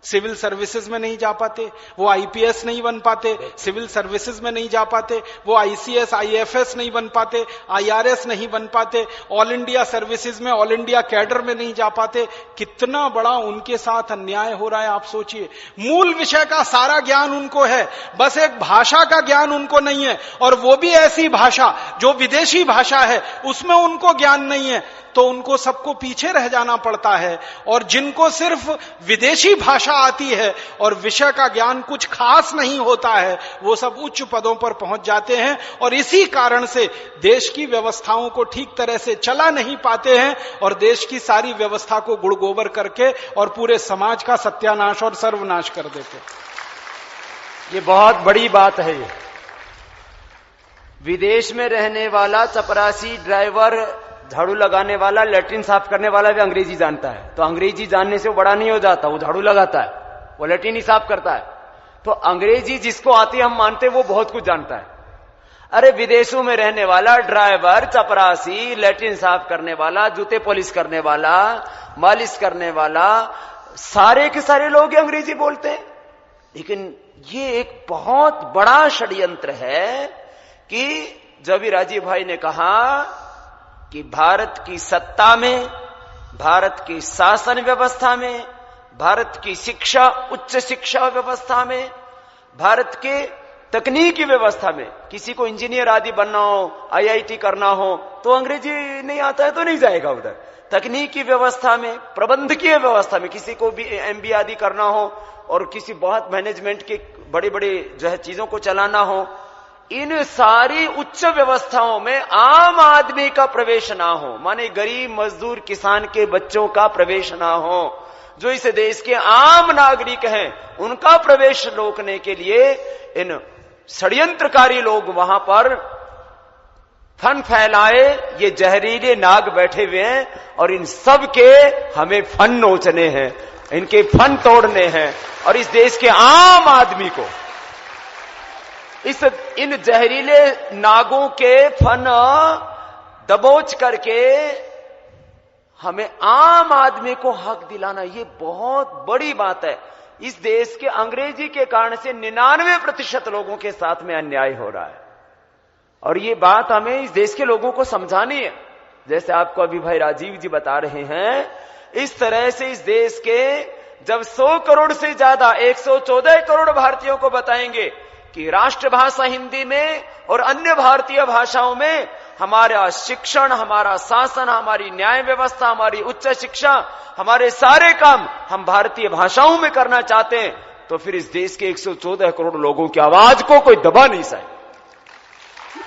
सिविल सर्विसेज में नहीं जा पाते, वो आईपीएस नहीं बन पाते, सिविल सर्विसेज में नहीं जा पाते, वो आईसीएस आईएफएस नहीं बन पाते, आईआरएस नहीं बन पाते, ऑल इंडिया सर्विसेज में, ऑल इंडिया कैडर में नहीं जा पाते। कितना बड़ा उनके साथ अन्याय हो रहा है आप सोचिए। मूल विषय का सारा ज्ञान उनको है, बस एक भाषा का ज्ञान उनको नहीं है, और वो भी ऐसी भाषा जो विदेशी भाषा है उसमें उनको ज्ञान नहीं है, तो उनको सबको पीछे रह जाना पड़ता है। और जिनको सिर्फ विदेशी भाषा आती है और विषय का ज्ञान कुछ खास नहीं होता है, वो सब उच्च पदों पर पहुंच जाते हैं, और इसी कारण से देश की व्यवस्थाओं को ठीक तरह से चला नहीं पाते हैं, और देश की सारी व्यवस्था को गुड़गोबर करके और पूरे समाज का सत्यानाश और सर्वनाश कर देते। ये बहुत बड़ी बात है। ये विदेश में रहने वाला चपरासी, ड्राइवर, झाड़ू लगाने वाला, लैट्रिन साफ करने वाला भी अंग्रेजी जानता है, तो अंग्रेजी जानने से वो बड़ा नहीं हो जाता, वो झाड़ू लगाता है, वो लैट्रिन ही साफ करता है। तो अंग्रेजी जिसको आती है हम मानते हैं वो बहुत कुछ जानता है। अरे विदेशों में रहने वाला ड्राइवर, चपरासी, लैट्रिन साफ करने वाला, जूते पॉलिश करने वाला, मालिश करने वाला, सारे के सारे लोग अंग्रेजी बोलते हैं। लेकिन ये एक बहुत बड़ा षड्यंत्र है कि जब राजीव भाई ने कहा कि भारत की सत्ता में, भारत की शासन व्यवस्था में, भारत की शिक्षा, उच्च शिक्षा व्यवस्था में, भारत के तकनीकी व्यवस्था में किसी को इंजीनियर आदि बनना हो, आईआईटी करना हो, तो अंग्रेजी नहीं आता है तो नहीं जाएगा उधर। तकनीकी व्यवस्था में, प्रबंधकीय व्यवस्था में किसी को भी एमबीए आदि करना हो और किसी बहुत मैनेजमेंट के बड़े बड़े जो है चीजों को चलाना हो, इन सारी उच्च व्यवस्थाओं में आम आदमी का प्रवेश ना हो, माने गरीब मजदूर किसान के बच्चों का प्रवेश ना हो, जो इस देश के आम नागरिक हैं उनका प्रवेश रोकने के लिए इन षड्यंत्रकारी लोग वहां पर फन फैलाए, ये जहरीले नाग बैठे हुए हैं और इन सब के हमें फन नोचने हैं, इनके फन तोड़ने हैं, और इस देश के आम आदमी को इन जहरीले नागों के फन दबोच करके हमें आम आदमी को हक दिलाना, ये बहुत बड़ी बात है। इस देश के अंग्रेजी के कारण से 99% लोगों के साथ में अन्याय हो रहा है, और ये बात हमें इस देश के लोगों को समझानी है। जैसे आपको अभी भाई राजीव जी बता रहे हैं, इस तरह से इस देश के जब 100 करोड़ से ज्यादा 114 करोड़ भारतीयों को बताएंगे कि राष्ट्रभाषा हिंदी में और अन्य भारतीय भाषाओं में हमारा शिक्षण, हमारा शासन, हमारी न्याय व्यवस्था, हमारी उच्च शिक्षा, हमारे सारे काम हम भारतीय भाषाओं में करना चाहते हैं, तो फिर इस देश के 114 करोड़ लोगों की आवाज को कोई दबा नहीं सके।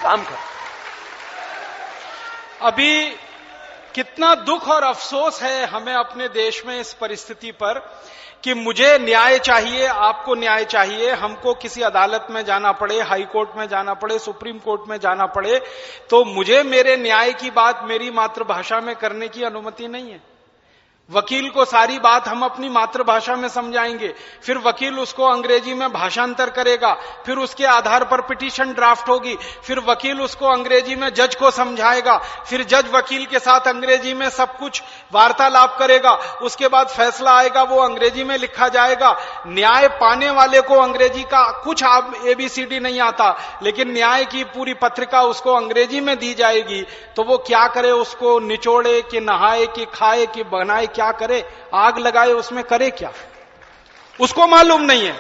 काम कर। अभी कितना दुख और अफसोस है हमें अपने देश में इस परिस्थिति पर कि मुझे न्याय चाहिए, आपको न्याय चाहिए, हमको किसी अदालत में जाना पड़े, हाई कोर्ट में जाना पड़े, सुप्रीम कोर्ट में जाना पड़े, तो मुझे मेरे न्याय की बात मेरी मातृभाषा में करने की अनुमति नहीं है। वकील को सारी बात हम अपनी मातृभाषा में समझाएंगे, फिर वकील उसको अंग्रेजी में भाषांतर करेगा, फिर उसके आधार पर पिटीशन ड्राफ्ट होगी, फिर वकील उसको अंग्रेजी में जज को समझाएगा, फिर जज वकील के साथ अंग्रेजी में सब कुछ वार्तालाप करेगा, उसके बाद फैसला आएगा, वो अंग्रेजी में लिखा जाएगा। न्याय पाने वाले को अंग्रेजी का कुछ ABCD नहीं आता, लेकिन न्याय की पूरी पत्रिका उसको अंग्रेजी में दी जाएगी, तो वो क्या करे? उसको निचोड़े कि नहाए कि खाए कि बनाए, क्या करे? आग लगाए, उसमें करे क्या? उसको मालूम नहीं है,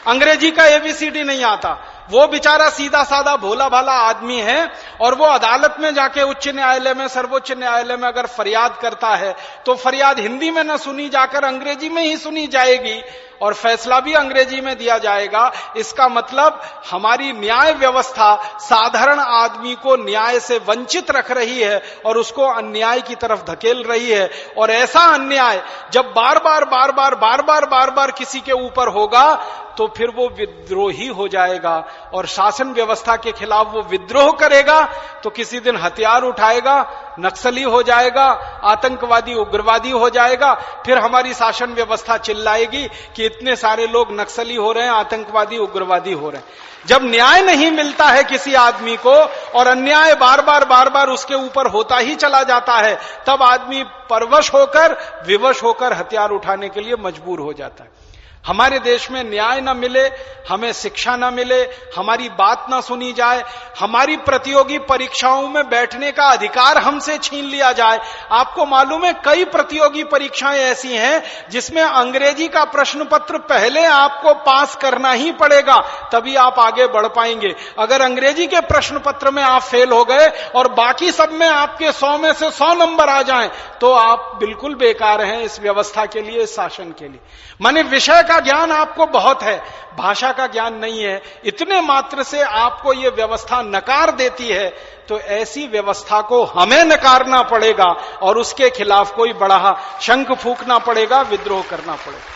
अंग्रेजी का ABCD नहीं आता। वो बेचारा सीधा साधा भोला भाला आदमी है, और वो अदालत में जाके उच्च न्यायालय में, सर्वोच्च न्यायालय में अगर फरियाद करता है तो फरियाद हिंदी में न सुनी जाकर अंग्रेजी में ही सुनी जाएगी, और फैसला भी अंग्रेजी में दिया जाएगा। इसका मतलब हमारी न्याय व्यवस्था साधारण आदमी को न्याय से वंचित रख रही है और उसको अन्याय की तरफ धकेल रही है। और ऐसा अन्याय जब बार बार किसी के ऊपर होगा तो फिर वो विद्रोही हो जाएगा, और शासन व्यवस्था के खिलाफ वो विद्रोह करेगा तो किसी दिन हथियार उठाएगा, नक्सली हो जाएगा, आतंकवादी उग्रवादी हो जाएगा। फिर हमारी शासन व्यवस्था चिल्लाएगी कि इतने सारे लोग नक्सली हो रहे हैं, आतंकवादी उग्रवादी हो रहे हैं। जब न्याय नहीं मिलता है किसी आदमी को और अन्याय बार बार उसके ऊपर होता ही चला जाता है, तब आदमी परवश होकर, विवश होकर हथियार उठाने के लिए मजबूर हो जाता है। हमारे देश में न्याय न मिले, हमें शिक्षा न मिले, हमारी बात न सुनी जाए, हमारी प्रतियोगी परीक्षाओं में बैठने का अधिकार हमसे छीन लिया जाए। आपको मालूम है कई प्रतियोगी परीक्षाएं ऐसी हैं जिसमें अंग्रेजी का प्रश्न पत्र पहले आपको पास करना ही पड़ेगा, तभी आप आगे बढ़ पाएंगे। अगर अंग्रेजी के प्रश्न पत्र में आप फेल हो गए और बाकी सब में आपके 100 में से 100 नंबर आ जाएं, तो आप बिल्कुल बेकार हैं इस व्यवस्था के लिए, इस शासन के लिए। माने विषय का ज्ञान आपको बहुत है, भाषा का ज्ञान नहीं है। इतने मात्र से आपको यह व्यवस्था नकार देती है, तो ऐसी व्यवस्था को हमें नकारना पड़ेगा और उसके खिलाफ कोई बड़ा शंख फूंकना पड़ेगा, विद्रोह करना पड़ेगा।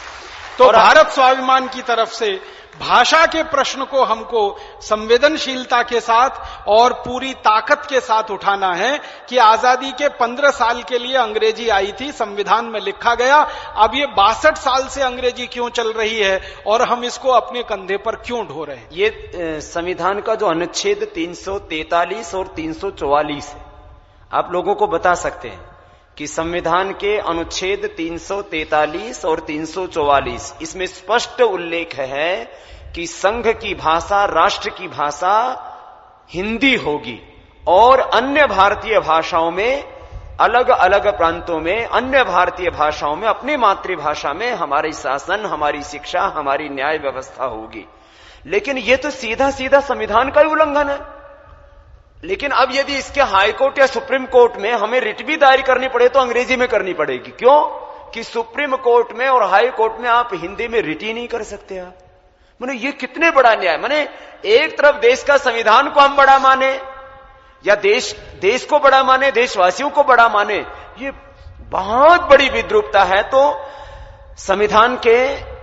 तो भारत स्वाभिमान की तरफ से भाषा के प्रश्न को हमको संवेदनशीलता के साथ और पूरी ताकत के साथ उठाना है कि आजादी के 15 साल के लिए अंग्रेजी आई थी, संविधान में लिखा गया। अब ये 62 साल से अंग्रेजी क्यों चल रही है और हम इसको अपने कंधे पर क्यों ढो रहे हैं? ये संविधान का जो अनुच्छेद 343 और 344 है, आप लोगों को बता सकते हैं कि संविधान के अनुच्छेद 343 और 344 इसमें स्पष्ट उल्लेख है कि संघ की भाषा, राष्ट्र की भाषा हिंदी होगी और अन्य भारतीय भाषाओं में, अलग अलग प्रांतों में अन्य भारतीय भाषाओं में, अपनी मातृभाषा में हमारी शासन, हमारी शिक्षा, हमारी न्याय व्यवस्था होगी। लेकिन यह तो सीधा सीधा संविधान का ही उल्लंघन है। लेकिन अब यदि इसके हाई कोर्ट या सुप्रीम कोर्ट में हमें रिट भी दायर करनी पड़े तो अंग्रेजी में करनी पड़ेगी। क्यों? कि सुप्रीम कोर्ट में और हाई कोर्ट में आप हिंदी में रिट ही नहीं कर सकते। आप माने ये कितने बड़ा न्याय। माने एक तरफ देश का संविधान को हम बड़ा माने या देश को बड़ा माने, देशवासियों को बड़ा माने, ये बहुत बड़ी विद्रूपता है। तो संविधान के,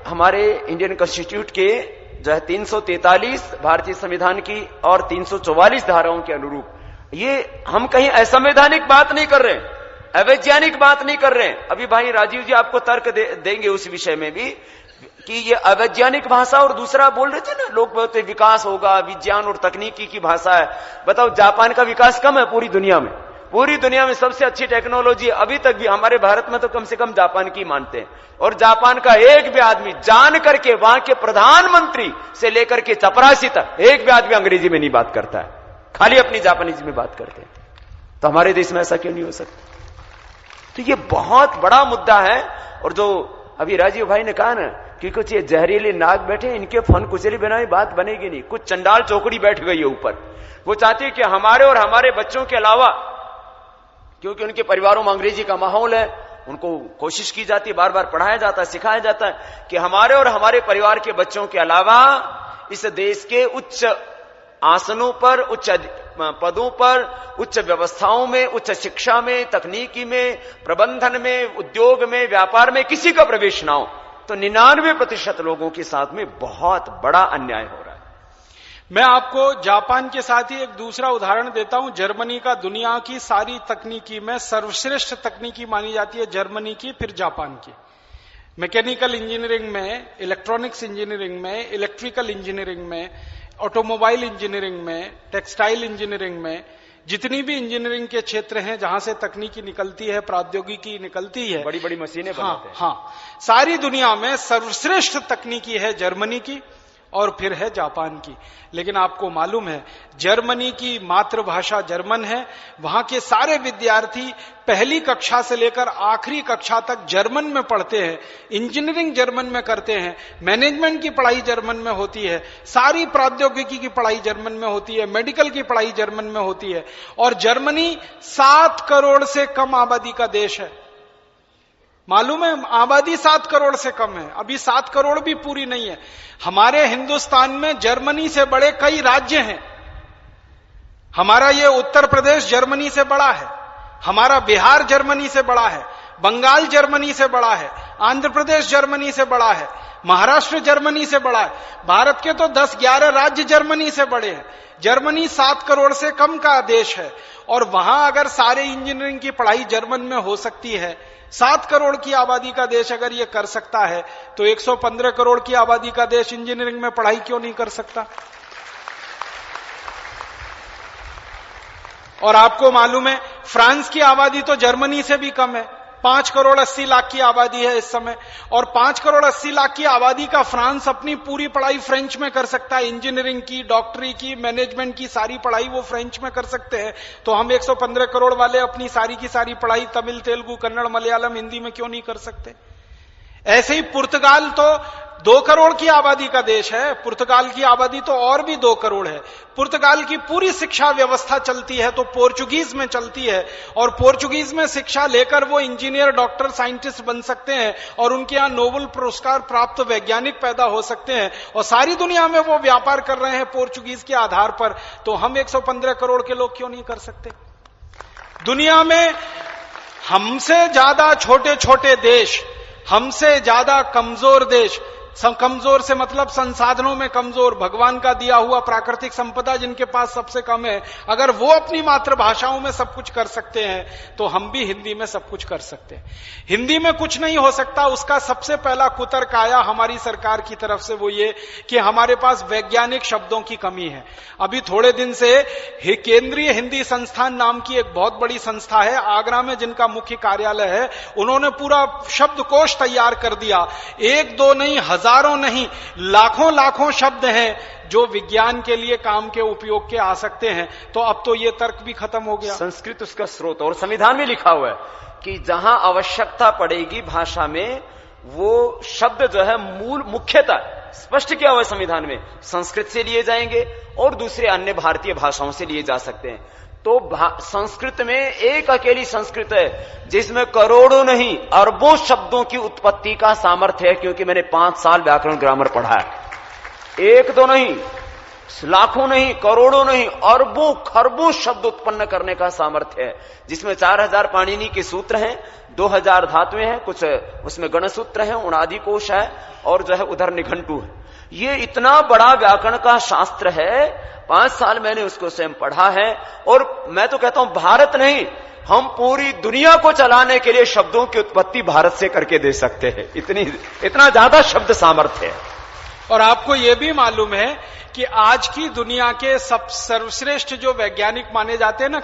हमारे इंडियन कॉन्स्टिट्यूट के जो है 343 भारतीय संविधान की और 344 धाराओं के अनुरूप, ये हम कहीं असंवैधानिक बात नहीं कर रहे, अवैज्ञानिक बात नहीं कर रहे। अभी भाई राजीव जी आपको तर्क देंगे उस विषय में भी कि ये अवैज्ञानिक भाषा, और दूसरा बोल रहे थे ना, लोग बोलते विकास होगा, विज्ञान और तकनीकी की भाषा है। बताओ, जापान का विकास कम है पूरी दुनिया में? पूरी दुनिया में सबसे अच्छी टेक्नोलॉजी अभी तक भी हमारे भारत में तो कम से कम जापान की मानते हैं। और जापान का एक भी आदमी जान करके, वहां के प्रधानमंत्री से लेकर के चपरासी तक, एक भी आदमी अंग्रेजी में नहीं बात करता है, खाली अपनी जापानीज में बात करते हैं। तो हमारे देश में ऐसा क्यों नहीं हो सकता? तो ये बहुत बड़ा मुद्दा है। और जो अभी राजीव भाई ने कहा ना कि कुछ ये जहरीले नाग बैठे, इनके फन कुचली बनाई बात बनेगी नहीं। कुछ चंडाल चौकड़ी बैठ गई है ऊपर, वो चाहती है कि हमारे और हमारे बच्चों के अलावा, क्योंकि उनके परिवारों में अंग्रेजी का माहौल है, उनको कोशिश की जाती है, बार बार पढ़ाया जाता है, सिखाया जाता है कि हमारे और हमारे परिवार के बच्चों के अलावा इस देश के उच्च आसनों पर, उच्च पदों पर, उच्च व्यवस्थाओं में, उच्च शिक्षा में, तकनीकी में, प्रबंधन में, उद्योग में, व्यापार में किसी का प्रवेश ना हो। तो 99% लोगों के साथ में बहुत बड़ा अन्याय हो रहा है। मैं आपको जापान के साथ ही एक दूसरा उदाहरण देता हूं। जर्मनी का दुनिया की सारी तकनीकी में सर्वश्रेष्ठ तकनीकी मानी जाती है जर्मनी की, फिर जापान की। मैकेनिकल इंजीनियरिंग में, इलेक्ट्रॉनिक्स इंजीनियरिंग में, इलेक्ट्रिकल इंजीनियरिंग में, ऑटोमोबाइल इंजीनियरिंग में, टेक्सटाइल इंजीनियरिंग में, जितनी भी इंजीनियरिंग के क्षेत्र हैं जहां से तकनीकी निकलती है, प्रौद्योगिकी निकलती है, बड़ी बड़ी मशीनें बनाते हैं। हाँ, सारी दुनिया में सर्वश्रेष्ठ तकनीकी है जर्मनी की और फिर है जापान की। लेकिन आपको मालूम है जर्मनी की मातृभाषा जर्मन है, वहां के सारे विद्यार्थी पहली कक्षा से लेकर आखिरी कक्षा तक जर्मन में पढ़ते हैं, इंजीनियरिंग जर्मन में करते हैं, मैनेजमेंट की पढ़ाई जर्मन में होती है, सारी प्रौद्योगिकी की पढ़ाई जर्मन में होती है, मेडिकल की पढ़ाई जर्मन में होती है। और जर्मनी 7 करोड़ से कम आबादी का देश है। मालूम है, आबादी 7 करोड़ से कम है, अभी 7 करोड़ भी पूरी नहीं है। हमारे हिंदुस्तान में जर्मनी से बड़े कई राज्य हैं। हमारा ये उत्तर प्रदेश जर्मनी से बड़ा है, हमारा बिहार जर्मनी से बड़ा है, बंगाल जर्मनी से बड़ा है, आंध्र प्रदेश जर्मनी से बड़ा है, महाराष्ट्र जर्मनी से बड़ा है। भारत के तो 10-11 राज्य जर्मनी से बड़े हैं। जर्मनी 7 करोड़ से कम का देश है और वहां अगर सारे इंजीनियरिंग की पढ़ाई जर्मन में हो सकती है, 7 करोड़ की आबादी का देश अगर ये कर सकता है, तो 115 करोड़ की आबादी का देश इंजीनियरिंग में पढ़ाई क्यों नहीं कर सकता? और आपको मालूम है फ्रांस की आबादी तो जर्मनी से भी कम है, 5 करोड़ 80 लाख की आबादी है इस समय। और 5 करोड़ 80 लाख की आबादी का फ्रांस अपनी पूरी पढ़ाई फ्रेंच में कर सकता है, इंजीनियरिंग की, डॉक्टरी की, मैनेजमेंट की सारी पढ़ाई वो फ्रेंच में कर सकते हैं। तो हम 115 करोड़ वाले अपनी सारी की सारी पढ़ाई तमिल, तेलुगु, कन्नड़, मलयालम, हिंदी में क्यों नहीं कर सकते? ऐसे ही पुर्तगाल तो 2 करोड़ की आबादी का देश है, पुर्तगाल की आबादी तो और भी 2 करोड़ है। पुर्तगाल की पूरी शिक्षा व्यवस्था चलती है तो पोर्चुगीज में चलती है और पोर्चुगीज में शिक्षा लेकर वो इंजीनियर, डॉक्टर, साइंटिस्ट बन सकते हैं और उनके यहां नोबेल पुरस्कार प्राप्त वैज्ञानिक पैदा हो सकते हैं और सारी दुनिया में वो व्यापार कर रहे हैं पोर्चुगीज के आधार पर। तो हम 115 करोड़ के लोग क्यों नहीं कर सकते? दुनिया में हमसे ज्यादा छोटे छोटे देश, हमसे ज्यादा कमजोर देश, कमजोर से मतलब संसाधनों में कमजोर, भगवान का दिया हुआ प्राकृतिक संपदा जिनके पास सबसे कम है, अगर वो अपनी मातृभाषाओं में सब कुछ कर सकते हैं तो हम भी हिंदी में सब कुछ कर सकते हैं। हिंदी में कुछ नहीं हो सकता, उसका सबसे पहला कुतर्क आया हमारी सरकार की तरफ से, वो ये कि हमारे पास वैज्ञानिक शब्दों की कमी है। अभी थोड़े दिन से केंद्रीय हिंदी संस्थान नाम की एक बहुत बड़ी संस्था है आगरा में, जिनका मुख्य कार्यालय है, उन्होंने पूरा शब्दकोश तैयार कर दिया। 1-2 नहीं, हजारों नहीं, लाखों लाखों शब्द हैं जो विज्ञान के लिए काम के उपयोग के आ सकते हैं। तो अब तो ये तर्क भी खत्म हो गया। संस्कृत उसका स्रोत, और संविधान में लिखा हुआ है कि जहां आवश्यकता पड़ेगी भाषा में, वो शब्द जो है मूल मुख्यतः स्पष्ट किया हुआ है संविधान में, संस्कृत से लिए जाएंगे और दूसरे अन्य भारतीय भाषाओं से लिए जा सकते हैं। तो संस्कृत में एक अकेली संस्कृत है जिसमें करोड़ों नहीं अरबों शब्दों की उत्पत्ति का सामर्थ्य है, क्योंकि मैंने 5 साल व्याकरण ग्रामर पढ़ा है। 1-2 नहीं, लाखों नहीं, करोड़ों नहीं, अरबों खरबों शब्द उत्पन्न करने का सामर्थ्य है, जिसमें 4000 पाणिनि के सूत्र हैं, 2000 धातुएं हैं, कुछ उसमें गणसूत्र हैं, उणादि कोश है और जो है उधर निघंटू है। ये इतना बड़ा व्याकरण का शास्त्र है, 5 साल मैंने उसको स्वयं पढ़ा है। और मैं तो कहता हूं भारत नहीं, हम पूरी दुनिया को चलाने के लिए शब्दों की उत्पत्ति भारत से करके दे सकते हैं, इतना ज्यादा शब्द सामर्थ्य है। और आपको यह भी मालूम है कि आज की दुनिया के सब सर्वश्रेष्ठ जो वैज्ञानिक माने जाते हैं ना,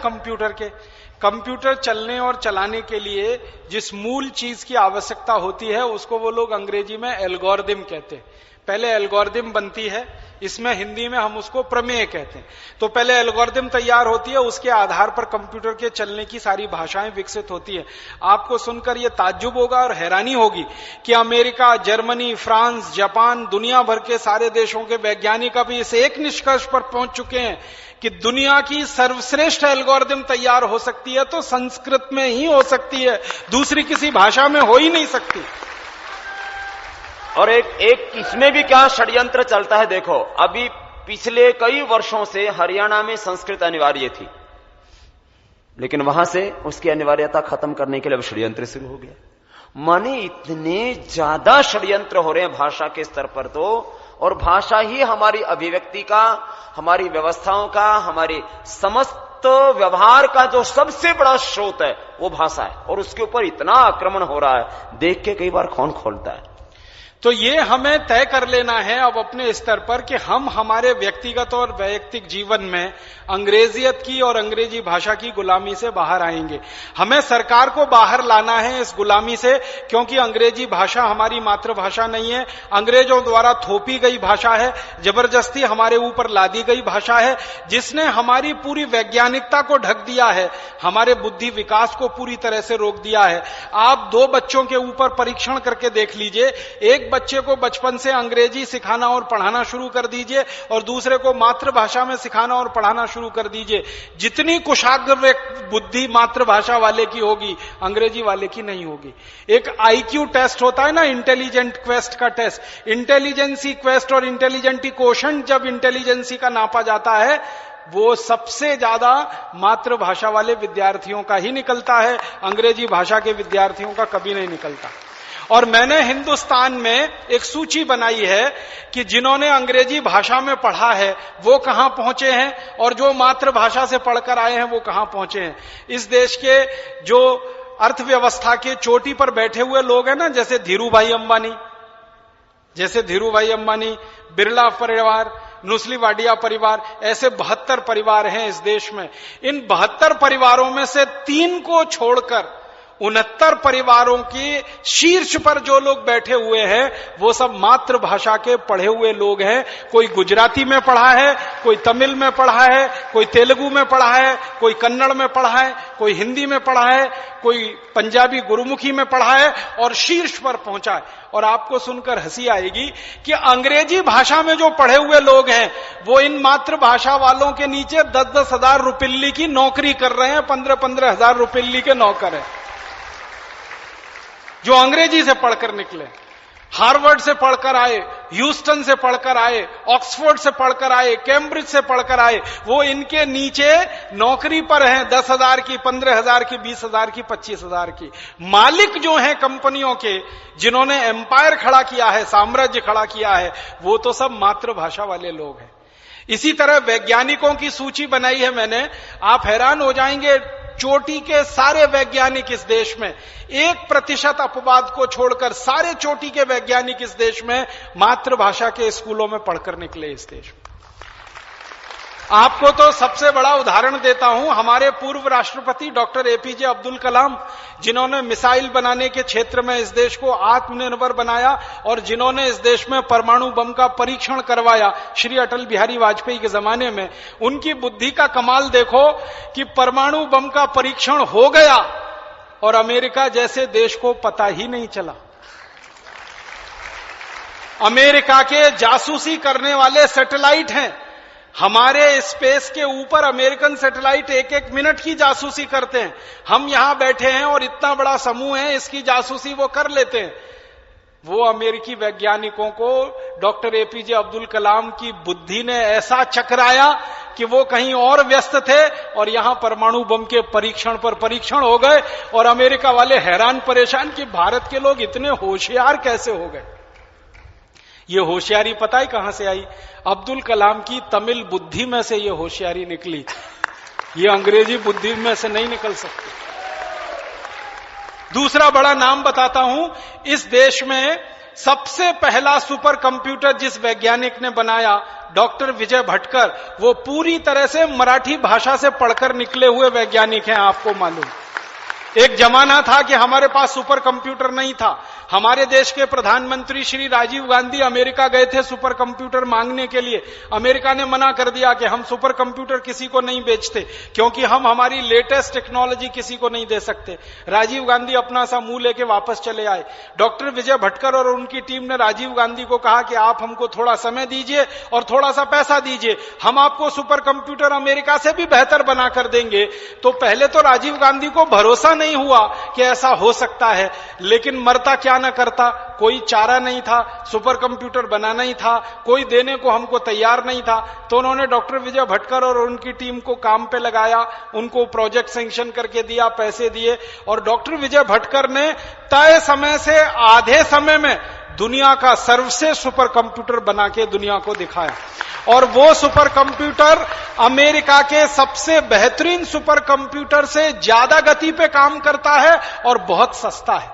कंप्यूटर चलने और चलाने के लिए जिस मूल चीज की आवश्यकता होती है उसको वो लोग अंग्रेजी में एल्गोरिदम कहते हैं। पहले एल्गोरिदम बनती है, इसमें हिंदी में हम उसको प्रमेय कहते हैं। तो पहले एल्गोरिदम तैयार होती है, उसके आधार पर कंप्यूटर के चलने की सारी भाषाएं विकसित होती है। आपको सुनकर यह ताज्जुब होगा और हैरानी होगी कि अमेरिका, जर्मनी, फ्रांस, जापान, दुनिया भर के सारे देशों के वैज्ञानिक अभी इस एक निष्कर्ष पर पहुंच चुके हैं कि दुनिया की सर्वश्रेष्ठ एल्गोरिदम तैयार हो सकती है तो संस्कृत में ही हो सकती है, दूसरी किसी भाषा में हो ही नहीं सकती। और एक इसमें भी क्या षड्यंत्र चलता है देखो, अभी पिछले कई वर्षों से हरियाणा में संस्कृत अनिवार्य थी, लेकिन वहां से उसकी अनिवार्यता खत्म करने के लिए अब षड्यंत्र शुरू हो गया। माने इतने ज्यादा षड्यंत्र हो रहे हैं भाषा के स्तर पर, तो और भाषा ही हमारी अभिव्यक्ति का, हमारी व्यवस्थाओं का, हमारी समस्त व्यवहार का जो सबसे बड़ा स्रोत है वो भाषा है। और उसके ऊपर इतना आक्रमण हो रहा है, देख के कई बार कौन खोलता है। तो ये हमें तय कर लेना है अब अपने स्तर पर कि हम हमारे व्यक्तिगत और वैयक्तिक जीवन में अंग्रेजियत की और अंग्रेजी भाषा की गुलामी से बाहर आएंगे। हमें सरकार को बाहर लाना है इस गुलामी से, क्योंकि अंग्रेजी भाषा हमारी मातृभाषा नहीं है, अंग्रेजों द्वारा थोपी गई भाषा है, जबरदस्ती हमारे ऊपर लादी गई भाषा है, जिसने हमारी पूरी वैज्ञानिकता को ढक दिया है, हमारे बुद्धि विकास को पूरी तरह से रोक दिया है। आप 2 बच्चों के ऊपर परीक्षण करके देख लीजिए, एक बच्चे को बचपन से अंग्रेजी सिखाना और पढ़ाना शुरू कर दीजिए और दूसरे को मातृभाषा में सिखाना और पढ़ाना शुरू कर दीजिए, जितनी कुशाग्र बुद्धि मातृभाषा वाले की होगी अंग्रेजी वाले की नहीं होगी। एक आईक्यू टेस्ट होता है ना, इंटेलिजेंट क्वेस्ट का टेस्ट, इंटेलिजेंसी क्वेस्ट और इंटेलिजेंटी कोशंट जब इंटेलिजेंसी का नापा जाता है वो सबसे ज्यादा मातृभाषा वाले विद्यार्थियों का ही निकलता है, अंग्रेजी भाषा के विद्यार्थियों का कभी नहीं निकलता। और मैंने हिंदुस्तान में एक सूची बनाई है कि जिन्होंने अंग्रेजी भाषा में पढ़ा है वो कहां पहुंचे हैं और जो मातृभाषा से पढ़कर आए हैं वो कहां पहुंचे हैं। इस देश के जो अर्थव्यवस्था के चोटी पर बैठे हुए लोग हैं ना, जैसे धीरूभाई अंबानी, बिरला परिवार, नुस्ली वाडिया परिवार, ऐसे 72 परिवार हैं इस देश में। इन 72 परिवारों में से 3 को छोड़कर 69 परिवारों की शीर्ष पर जो लोग बैठे हुए हैं वो सब मातृभाषा के पढ़े हुए लोग हैं। कोई गुजराती में पढ़ा है, कोई तमिल में पढ़ा है, कोई तेलुगु में पढ़ा है, कोई कन्नड़ में पढ़ा है, कोई हिंदी में पढ़ा है, कोई पंजाबी गुरुमुखी में पढ़ा है और शीर्ष पर पहुंचा है। और आपको सुनकर हंसी आएगी कि अंग्रेजी भाषा में जो पढ़े हुए लोग हैं वो इन मातृभाषा वालों के नीचे 10-10 हजार रुपये की नौकरी कर रहे हैं, 15-15 हजार रुपये के नौकर है जो अंग्रेजी से पढ़कर निकले, हार्वर्ड से पढ़कर आए, ह्यूस्टन से पढ़कर आए, ऑक्सफोर्ड से पढ़कर आए, कैम्ब्रिज से पढ़कर आए, वो इनके नीचे नौकरी पर हैं, 10,000 की, 15,000 की, 20,000 की, 25,000 की। मालिक जो हैं कंपनियों के, जिन्होंने एम्पायर खड़ा किया है, साम्राज्य खड़ा किया है, वो तो सब मातृभाषा वाले लोग हैं। इसी तरह वैज्ञानिकों की सूची बनाई है मैंने, आप हैरान हो जाएंगे, चोटी के सारे वैज्ञानिक इस देश में 1% अपवाद को छोड़कर सारे चोटी के वैज्ञानिक इस देश में मातृभाषा के स्कूलों में पढ़कर निकले इस देश में। आपको तो सबसे बड़ा उदाहरण देता हूं, हमारे पूर्व राष्ट्रपति डॉक्टर एपीजे अब्दुल कलाम, जिन्होंने मिसाइल बनाने के क्षेत्र में इस देश को आत्मनिर्भर बनाया और जिन्होंने इस देश में परमाणु बम का परीक्षण करवाया श्री अटल बिहारी वाजपेयी के जमाने में। उनकी बुद्धि का कमाल देखो कि परमाणु बम का परीक्षण हो गया और अमेरिका जैसे देश को पता ही नहीं चला। अमेरिका के जासूसी करने वाले सैटेलाइट हैं, हमारे स्पेस के ऊपर अमेरिकन सैटेलाइट 1-1 मिनट की जासूसी करते हैं। हम यहां बैठे हैं और इतना बड़ा समूह है, इसकी जासूसी वो कर लेते हैं। वो अमेरिकी वैज्ञानिकों को डॉक्टर एपीजे अब्दुल कलाम की बुद्धि ने ऐसा चकराया कि वो कहीं और व्यस्त थे और यहां परमाणु बम के परीक्षण पर परीक्षण हो गए और अमेरिका वाले हैरान परेशान कि भारत के लोग इतने होशियार कैसे हो गए। ये होशियारी पता है कहां से आई? अब्दुल कलाम की तमिल बुद्धि में से ये होशियारी निकली, ये अंग्रेजी बुद्धि में से नहीं निकल सकती। दूसरा बड़ा नाम बताता हूं, इस देश में सबसे पहला सुपर कंप्यूटर जिस वैज्ञानिक ने बनाया, डॉक्टर विजय भटकर, वो पूरी तरह से मराठी भाषा से पढ़कर निकले हुए वैज्ञानिक हैं। आपको मालूम, एक जमाना था कि हमारे पास सुपर कंप्यूटर नहीं था। हमारे देश के प्रधानमंत्री श्री राजीव गांधी अमेरिका गए थे सुपर कंप्यूटर मांगने के लिए। अमेरिका ने मना कर दिया कि हम सुपर कंप्यूटर किसी को नहीं बेचते, क्योंकि हम हमारी लेटेस्ट टेक्नोलॉजी किसी को नहीं दे सकते। राजीव गांधी अपना सा मुंह लेके वापस चले आए। डॉक्टर विजय भटकर और उनकी टीम ने राजीव गांधी को कहा कि आप हमको थोड़ा समय दीजिए और थोड़ा सा पैसा दीजिए, हम आपको सुपर कंप्यूटर अमेरिका से भी बेहतर बना कर देंगे। तो पहले तो राजीव गांधी को भरोसा नहीं हुआ कि ऐसा हो सकता है, लेकिन मरता क्या न करता, कोई चारा नहीं था, सुपर कंप्यूटर बनाना ही था, कोई देने को हमको तैयार नहीं था। तो उन्होंने डॉक्टर विजय भटकर और उनकी टीम को काम पे लगाया, उनको प्रोजेक्ट सैंक्शन करके दिया, पैसे दिए और डॉक्टर विजय भटकर ने तय समय से आधे समय में दुनिया का सर्वश्रेष्ठ सुपर कंप्यूटर बना के दुनिया को दिखाया। और वो सुपर कंप्यूटर अमेरिका के सबसे बेहतरीन सुपर कंप्यूटर से ज्यादा गति पे काम करता है और बहुत सस्ता है।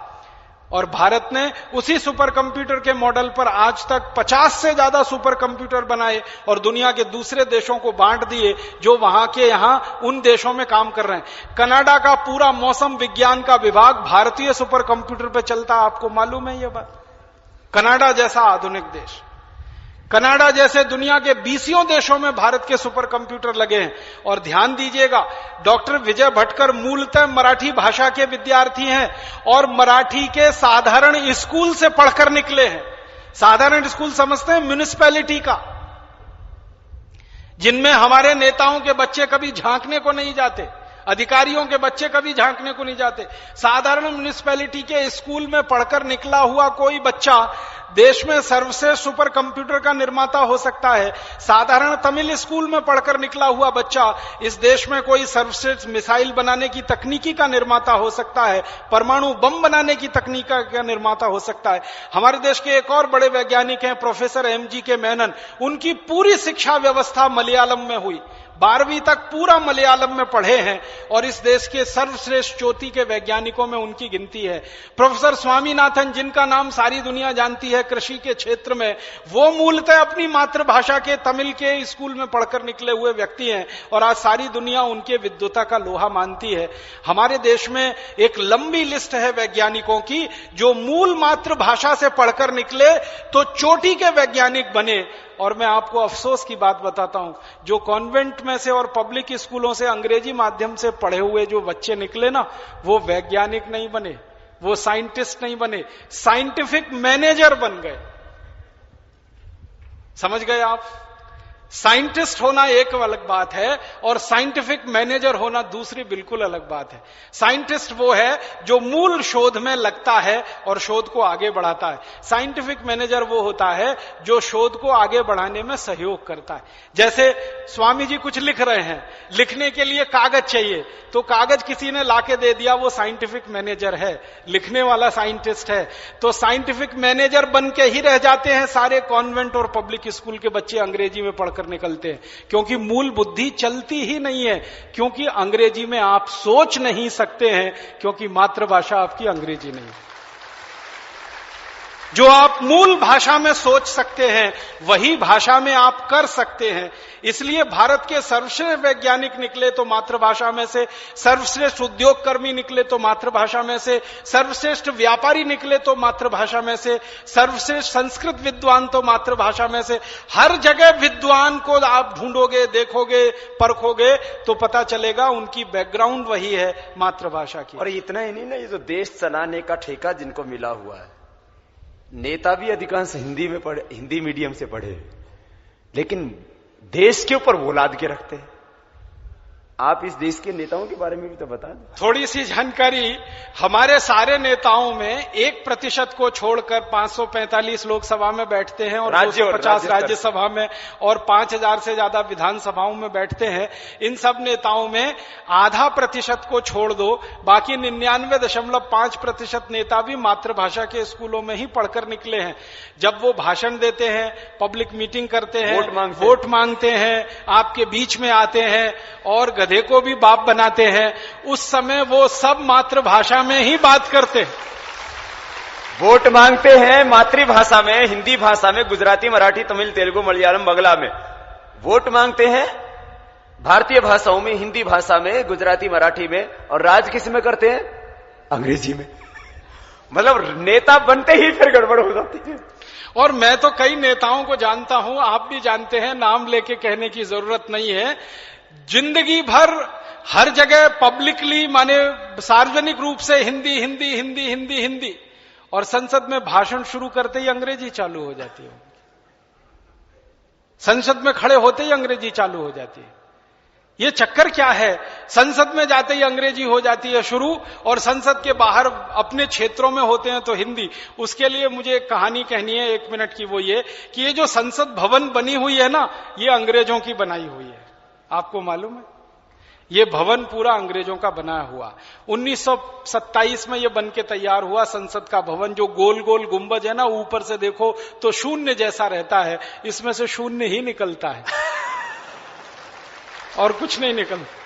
और भारत ने उसी सुपर कंप्यूटर के मॉडल पर आज तक 50 से ज्यादा सुपर कंप्यूटर बनाए और दुनिया के दूसरे देशों को बांट दिए, जो वहां के यहां उन देशों में काम कर रहे हैं। कनाडा का पूरा मौसम विज्ञान का विभाग भारतीय सुपर कंप्यूटर पे चलता है, आपको मालूम है ये बात? कनाडा जैसा आधुनिक देश, कनाडा जैसे दुनिया के 20 देशों में भारत के सुपर कंप्यूटर लगे हैं। और ध्यान दीजिएगा, डॉक्टर विजय भटकर मूलतः मराठी भाषा के विद्यार्थी हैं और मराठी के साधारण स्कूल से पढ़कर निकले हैं। साधारण स्कूल समझते हैं, म्युनिसिपैलिटी का, जिनमें हमारे नेताओं के बच्चे कभी झांकने को नहीं जाते, अधिकारियों के बच्चे कभी झांकने को नहीं जाते। साधारण म्युनिसिपैलिटी के स्कूल में पढ़कर निकला हुआ कोई बच्चा देश में सर्वश्रेष्ठ सुपर कंप्यूटर का निर्माता हो सकता है। साधारण तमिल स्कूल में पढ़कर निकला हुआ बच्चा इस देश में कोई सर्वश्रेष्ठ मिसाइल बनाने की तकनीकी का निर्माता हो सकता है, परमाणु बम बनाने की तकनीक का निर्माता हो सकता है। हमारे देश के एक और बड़े वैज्ञानिक हैं प्रोफेसर MG मेनन, उनकी पूरी शिक्षा व्यवस्था मलयालम में हुई, 12वीं तक पूरा मलयालम में पढ़े हैं और इस देश के सर्वश्रेष्ठ चोटी के वैज्ञानिकों में उनकी गिनती है। प्रोफेसर स्वामीनाथन, जिनका नाम सारी दुनिया जानती है कृषि के क्षेत्र में, वो मूलतः अपनी मातृभाषा के तमिल के स्कूल में पढ़कर निकले हुए व्यक्ति हैं और आज सारी दुनिया उनके विद्वता का लोहा मानती है। हमारे देश में एक लंबी लिस्ट है वैज्ञानिकों की जो मूल मातृभाषा से पढ़कर निकले तो चोटी के वैज्ञानिक बने। और मैं आपको अफसोस की बात बताता हूं, जो कॉन्वेंट में से और पब्लिक स्कूलों से अंग्रेजी माध्यम से पढ़े हुए जो बच्चे निकले ना, वो वैज्ञानिक नहीं बने, वो साइंटिस्ट नहीं बने, साइंटिफिक मैनेजर बन गए। समझ गए आप? साइंटिस्ट होना एक अलग बात है और साइंटिफिक मैनेजर होना दूसरी बिल्कुल अलग बात है। साइंटिस्ट वो है जो मूल शोध में लगता है और शोध को आगे बढ़ाता है। साइंटिफिक मैनेजर वो होता है जो शोध को आगे बढ़ाने में सहयोग करता है। जैसे स्वामी जी कुछ लिख रहे हैं, लिखने के लिए कागज चाहिए, तो कागज किसी ने लाके दे दिया, वो साइंटिफिक मैनेजर है, लिखने वाला साइंटिस्ट है। तो साइंटिफिक मैनेजर बन के ही रह जाते हैं सारे कॉन्वेंट और पब्लिक स्कूल के बच्चे अंग्रेजी में पढ़कर निकलते हैं, क्योंकि मूल बुद्धि चलती ही नहीं है, क्योंकि अंग्रेजी में आप सोच नहीं सकते हैं, क्योंकि मातृभाषा आपकी अंग्रेजी नहीं है। जो आप मूल भाषा में सोच सकते हैं वही भाषा में आप कर सकते हैं। इसलिए भारत के सर्वश्रेष्ठ वैज्ञानिक निकले तो मातृभाषा में से, सर्वश्रेष्ठ उद्योगकर्मी निकले तो मातृभाषा में से, सर्वश्रेष्ठ व्यापारी निकले तो मातृभाषा में से, सर्वश्रेष्ठ संस्कृत विद्वान तो मातृभाषा में से। हर जगह विद्वान को आप ढूंढोगे, देखोगे, परखोगे तो पता चलेगा उनकी बैकग्राउंड वही है मातृभाषा की। और इतना ही नहीं ना, ये जो देश चलाने का ठेका जिनको मिला हुआ है, नेता भी अधिकांश हिंदी में पढ़े, हिंदी मीडियम से पढ़े, लेकिन देश के ऊपर वो लाद के रखते हैं। आप इस देश के नेताओं के बारे में भी तो बता दें। थोड़ी सी जानकारी, हमारे सारे नेताओं में 1% को छोड़कर 545 लोकसभा में बैठते हैं और 250 राज्यसभा में और 5000 से ज्यादा विधानसभाओं में बैठते हैं। इन सब नेताओं में आधा प्रतिशत को छोड़ दो, बाकी 99.5% नेता भी मातृभाषा के स्कूलों में ही पढ़कर निकले हैं। जब वो भाषण देते हैं, पब्लिक मीटिंग करते हैं, वोट मांगते हैं, आपके बीच में आते हैं और गधे को भी बाप बनाते हैं, उस समय वो सब मातृभाषा में ही बात करते हैं। वोट मांगते हैं मातृभाषा में, हिंदी भाषा में, गुजराती, मराठी, तमिल, तेलुगु, मलयालम, बंगला में। वोट मांगते हैं भारतीय भाषाओं में, हिंदी भाषा में, गुजराती, मराठी में, और राज किस में करते हैं? अंग्रेजी में। मतलब नेता बनते ही फिर गड़बड़ हो जाती है। और मैं तो कई नेताओं को जानता हूं, आप भी जानते हैं, नाम लेके कहने की जरूरत नहीं है। जिंदगी भर हर जगह पब्लिकली, माने सार्वजनिक रूप से हिंदी हिंदी हिंदी हिंदी हिंदी, और संसद में भाषण शुरू करते ही अंग्रेजी चालू हो जाती है। संसद में खड़े होते ही अंग्रेजी चालू हो जाती है। ये चक्कर क्या है? संसद में जाते ही अंग्रेजी हो जाती है शुरू, और संसद के बाहर अपने क्षेत्रों में होते हैं तो हिंदी। उसके लिए मुझे एक कहानी कहनी है 1 मिनट की, वो ये कि ये जो संसद भवन बनी हुई है ना, ये अंग्रेजों की बनाई हुई है। आपको मालूम है? ये भवन पूरा अंग्रेजों का बनाया हुआ। 1927 में ये बन के तैयार हुआ संसद का भवन, जो गोल गोल गुंबज है ना, ऊपर से देखो तो शून्य जैसा रहता है, इसमें से शून्य ही निकलता है और कुछ नहीं निकलता।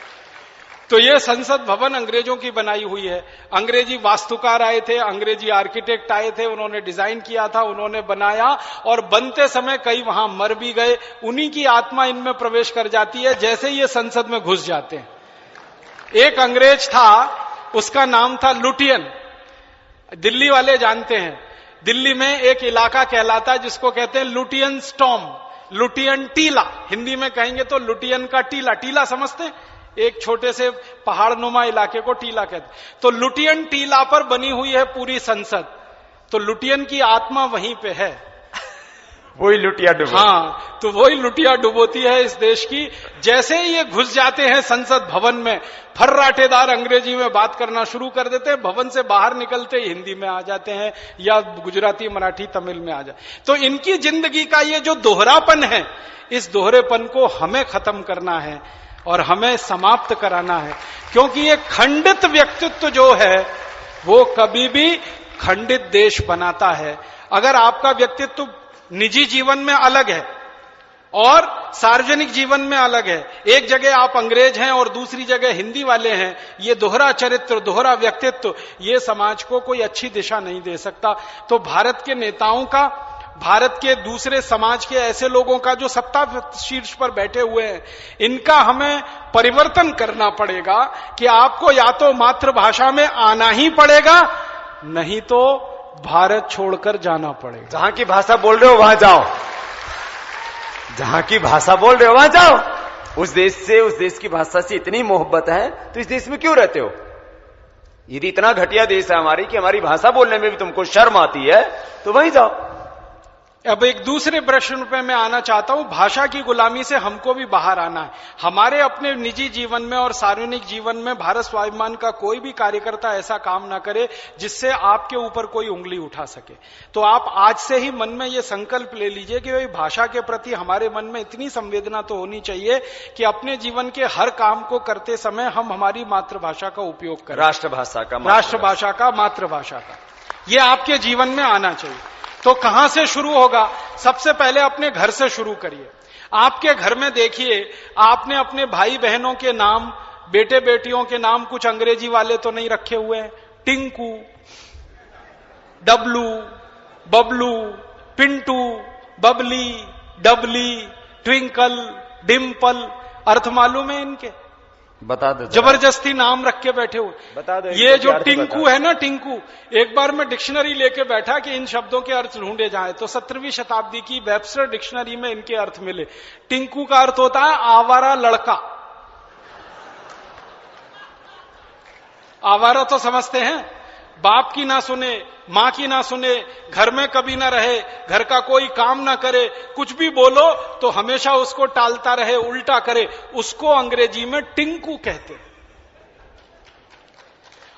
तो ये संसद भवन अंग्रेजों की बनाई हुई है। अंग्रेजी वास्तुकार आए थे, अंग्रेजी आर्किटेक्ट आए थे, उन्होंने डिजाइन किया था, उन्होंने बनाया, और बनते समय कई वहां मर भी गए। उन्हीं की आत्मा इनमें प्रवेश कर जाती है जैसे ही ये संसद में घुस जाते हैं। एक अंग्रेज था, उसका नाम था लुटियन। दिल्ली वाले जानते हैं, दिल्ली में एक इलाका कहलाता है जिसको कहते हैं लुटियन स्टॉर्म, लुटियन टीला। हिंदी में कहेंगे तो लुटियन का टीला। टीला समझते हैं? एक छोटे से पहाड़नुमा इलाके को टीला कहते हैं। तो लुटियन टीला पर बनी हुई है पूरी संसद। तो लुटियन की आत्मा वहीं पे है, वही लुटिया डुबो। हाँ, तो वही लुटिया डुबोती है इस देश की। जैसे ही ये घुस जाते हैं संसद भवन में, फर्राटेदार अंग्रेजी में बात करना शुरू कर देते हैं। भवन से बाहर निकलते ही हिंदी में आ जाते हैं या गुजराती, मराठी, तमिल में आ जाते। तो इनकी जिंदगी का ये जो दोहरापन है, इस दोहरेपन को हमें खत्म करना है और हमें समाप्त कराना है। क्योंकि ये खंडित व्यक्तित्व जो है वो कभी भी खंडित देश बनाता है। अगर आपका व्यक्तित्व निजी जीवन में अलग है और सार्वजनिक जीवन में अलग है, एक जगह आप अंग्रेज हैं और दूसरी जगह हिंदी वाले हैं, ये दोहरा चरित्र, दोहरा व्यक्तित्व, ये समाज को कोई अच्छी दिशा नहीं दे सकता। तो भारत के नेताओं का, भारत के दूसरे समाज के ऐसे लोगों का जो सत्ता शीर्ष पर बैठे हुए हैं, इनका हमें परिवर्तन करना पड़ेगा कि आपको या तो मातृभाषा में आना ही पड़ेगा, नहीं तो भारत छोड़कर जाना पड़ेगा। जहां की भाषा बोल रहे हो वहां जाओ, जहां की भाषा बोल रहे हो वहां जाओ। उस देश से, उस देश की भाषा से इतनी मोहब्बत है तो इस देश में क्यों रहते हो? यदि इतना घटिया देश है हमारी कि हमारी भाषा बोलने में भी तुमको शर्म आती है, तो वहीं जाओ। अब एक दूसरे प्रश्न पे मैं आना चाहता हूं, भाषा की गुलामी से हमको भी बाहर आना है। हमारे अपने निजी जीवन में और सार्वजनिक जीवन में भारत स्वाभिमान का कोई भी कार्यकर्ता ऐसा काम ना करे जिससे आपके ऊपर कोई उंगली उठा सके। तो आप आज से ही मन में ये संकल्प ले लीजिए कि भाई भाषा के प्रति हमारे मन में इतनी संवेदना तो होनी चाहिए कि अपने जीवन के हर काम को करते समय हम हमारी मातृभाषा का उपयोग करें। राष्ट्रभाषा का, मातृभाषा का ये आपके जीवन में आना चाहिए। तो कहां से शुरू होगा? सबसे पहले अपने घर से शुरू करिए। आपके घर में देखिए, आपने अपने भाई बहनों के नाम, बेटे बेटियों के नाम कुछ अंग्रेजी वाले तो नहीं रखे हुए हैं? टिंकू, डब्लू, बबलू, पिंटू, बबली, डबली, ट्विंकल, डिम्पल, अर्थ मालूम है इनके? बता दो। जबरदस्ती नाम रख के बैठे हुए। बता दो। ये जो टिंकू है ना, टिंकू, एक बार मैं डिक्शनरी लेके बैठा कि इन शब्दों के अर्थ ढूंढे जाए, तो 17वीं शताब्दी की वेबस्टर डिक्शनरी में इनके अर्थ मिले। टिंकू का अर्थ होता है आवारा लड़का। आवारा तो समझते हैं, बाप की ना सुने, मां की ना सुने, घर में कभी ना रहे, घर का कोई काम ना करे, कुछ भी बोलो तो हमेशा उसको टालता रहे, उल्टा करे, उसको अंग्रेजी में टिंकू कहते हैं।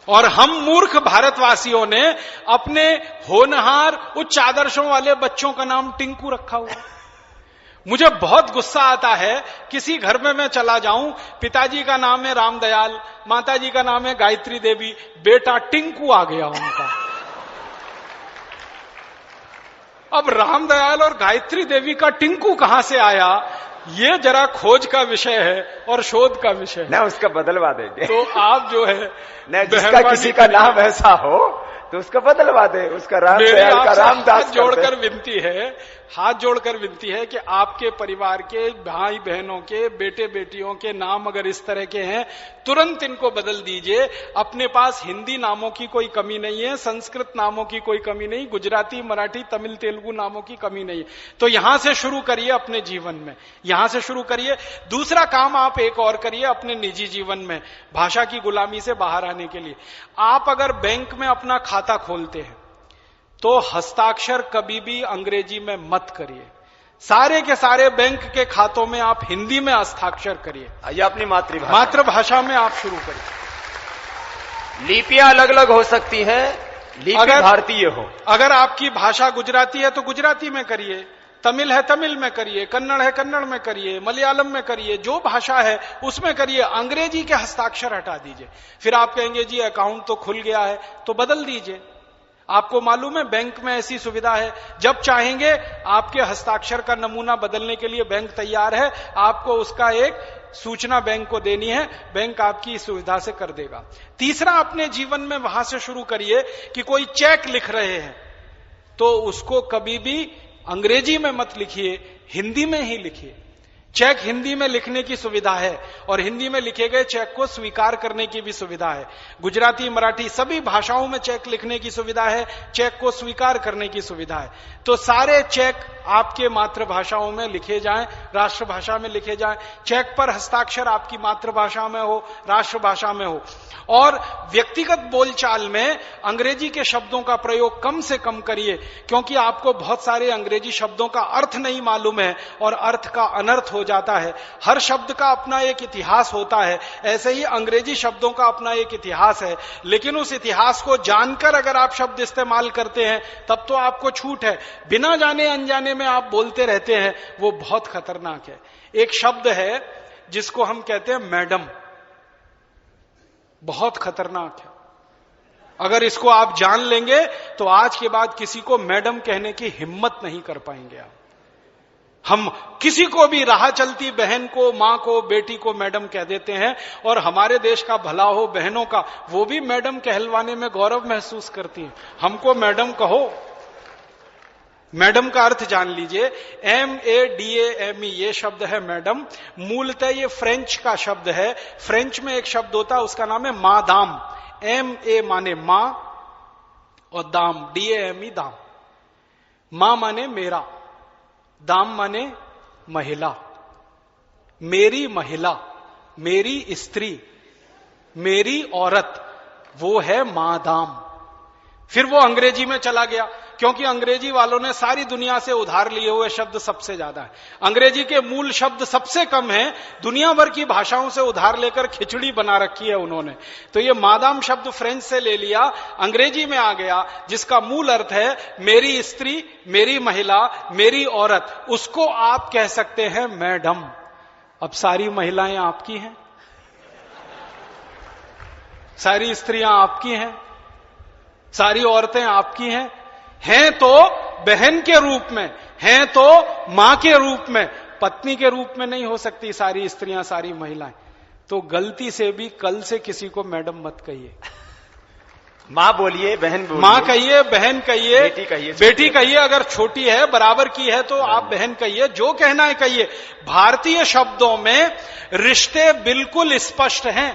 और हम मूर्ख भारतवासियों ने अपने होनहार उच्च आदर्शों वाले बच्चों का नाम टिंकू रखा हुआ। मुझे बहुत गुस्सा आता है, किसी घर में मैं चला जाऊं, पिताजी का नाम है रामदयाल, माताजी का नाम है गायत्री देवी, बेटा टिंकू आ गया उनका। अब रामदयाल और गायत्री देवी का टिंकू कहां से आया, ये जरा खोज का विषय है और शोध का विषय है। ना उसका बदलवा देंगे। तो आप जो है, जिसका किसी का नाम ऐसा हो तो उसका बदलवा दे, उसका रामदयाल का रामदास। हाथ जोड़कर विनती है कि आपके परिवार के भाई बहनों के, बेटे बेटियों के नाम अगर इस तरह के हैं, तुरंत इनको बदल दीजिए। अपने पास हिंदी नामों की कोई कमी नहीं है, संस्कृत नामों की कोई कमी नहीं, गुजराती, मराठी, तमिल, तेलुगु नामों की कमी नहीं है। तो यहां से शुरू करिए अपने जीवन में, यहां से शुरू करिए। दूसरा काम आप एक और करिए अपने निजी जीवन में, भाषा की गुलामी से बाहर आने के लिए। आप अगर बैंक में अपना खाता खोलते हैं तो हस्ताक्षर कभी भी अंग्रेजी में मत करिए। सारे के सारे बैंक के खातों में आप हिंदी में हस्ताक्षर करिए। ये अपनी मातृभाषा में आप शुरू करिए। लिपियां अलग अलग हो सकती हैं, लिपि भारतीय हो। अगर आपकी भाषा गुजराती है तो गुजराती में करिए, तमिल है तमिल में करिए, कन्नड़ है कन्नड़ में करिए, मलयालम में करिए, जो भाषा है उसमें करिए, अंग्रेजी के हस्ताक्षर हटा दीजिए। फिर आप कहेंगे जी अकाउंट तो खुल गया है, तो बदल दीजिए। आपको मालूम है बैंक में ऐसी सुविधा है, जब चाहेंगे आपके हस्ताक्षर का नमूना बदलने के लिए बैंक तैयार है, आपको उसका एक सूचना बैंक को देनी है, बैंक आपकी इस सुविधा से कर देगा। तीसरा, अपने जीवन में वहां से शुरू करिए कि कोई चेक लिख रहे हैं तो उसको कभी भी अंग्रेजी में मत लिखिए, हिंदी में ही लिखिए। चेक हिंदी में लिखने की सुविधा है और हिंदी में लिखे गए चेक को स्वीकार करने की भी सुविधा है। गुजराती, मराठी सभी भाषाओं में चेक लिखने की सुविधा है, चेक को स्वीकार करने की सुविधा है। तो सारे चेक आपके मातृभाषाओं में लिखे जाएं, राष्ट्रभाषा में लिखे जाएं। चेक पर हस्ताक्षर आपकी मातृभाषा में हो, राष्ट्रभाषा में हो। और व्यक्तिगत बोलचाल में अंग्रेजी के शब्दों का प्रयोग कम से कम करिए, क्योंकि आपको बहुत सारे अंग्रेजी शब्दों का अर्थ नहीं मालूम है और अर्थ का अनर्थ हो जाता है। हर शब्द का अपना एक इतिहास होता है, ऐसे ही अंग्रेजी शब्दों का अपना एक इतिहास है। लेकिन उस इतिहास को जानकर अगर आप शब्द इस्तेमाल करते हैं तब तो आपको छूट है। बिना जाने अनजाने में आप बोलते रहते हैं, वो बहुत खतरनाक है। एक शब्द है जिसको हम कहते हैं मैडम, बहुत खतरनाक है। अगर इसको आप जान लेंगे तो आज के बाद किसी को मैडम कहने की हिम्मत नहीं कर पाएंगे आप। हम किसी को भी राह चलती बहन को, मां को, बेटी को मैडम कह देते हैं, और हमारे देश का भला हो बहनों का, वो भी मैडम कहलवाने में गौरव महसूस करती हैं। हमको मैडम कहो। मैडम का अर्थ जान लीजिए, MADAME ये शब्द है मैडम। मूलतः ये फ्रेंच का शब्द है। फ्रेंच में एक शब्द होता है, उसका नाम है मादाम। MA माने मां और दाम, DAME दाम। मां माने मेरा, दाम माने महिला। मेरी महिला, मेरी स्त्री, मेरी औरत, वो है मादाम। फिर वो अंग्रेजी में चला गया, क्योंकि अंग्रेजी वालों ने सारी दुनिया से उधार लिए हुए शब्द सबसे ज्यादा है। अंग्रेजी के मूल शब्द सबसे कम है, दुनिया भर की भाषाओं से उधार लेकर खिचड़ी बना रखी है उन्होंने। तो ये मादाम शब्द फ्रेंच से ले लिया, अंग्रेजी में आ गया, जिसका मूल अर्थ है मेरी स्त्री, मेरी महिला, मेरी औरत। उसको आप कह सकते हैं मैडम। अब सारी महिलाएं आपकी हैं, सारी स्त्रियां आपकी हैं, सारी औरतें आपकी हैं तो बहन के रूप में, हैं तो मां के रूप में, पत्नी के रूप में नहीं हो सकती सारी स्त्रियां, सारी महिलाएं। तो गलती से भी कल से किसी को मैडम मत कहिए। मां बोलिए, बहन बोलिए, मां कहिए, बहन कहिए, बेटी कहिए। अगर छोटी है, बराबर की है तो आप बहन कहिए, जो कहना है कहिए। भारतीय शब्दों में रिश्ते बिल्कुल स्पष्ट हैं।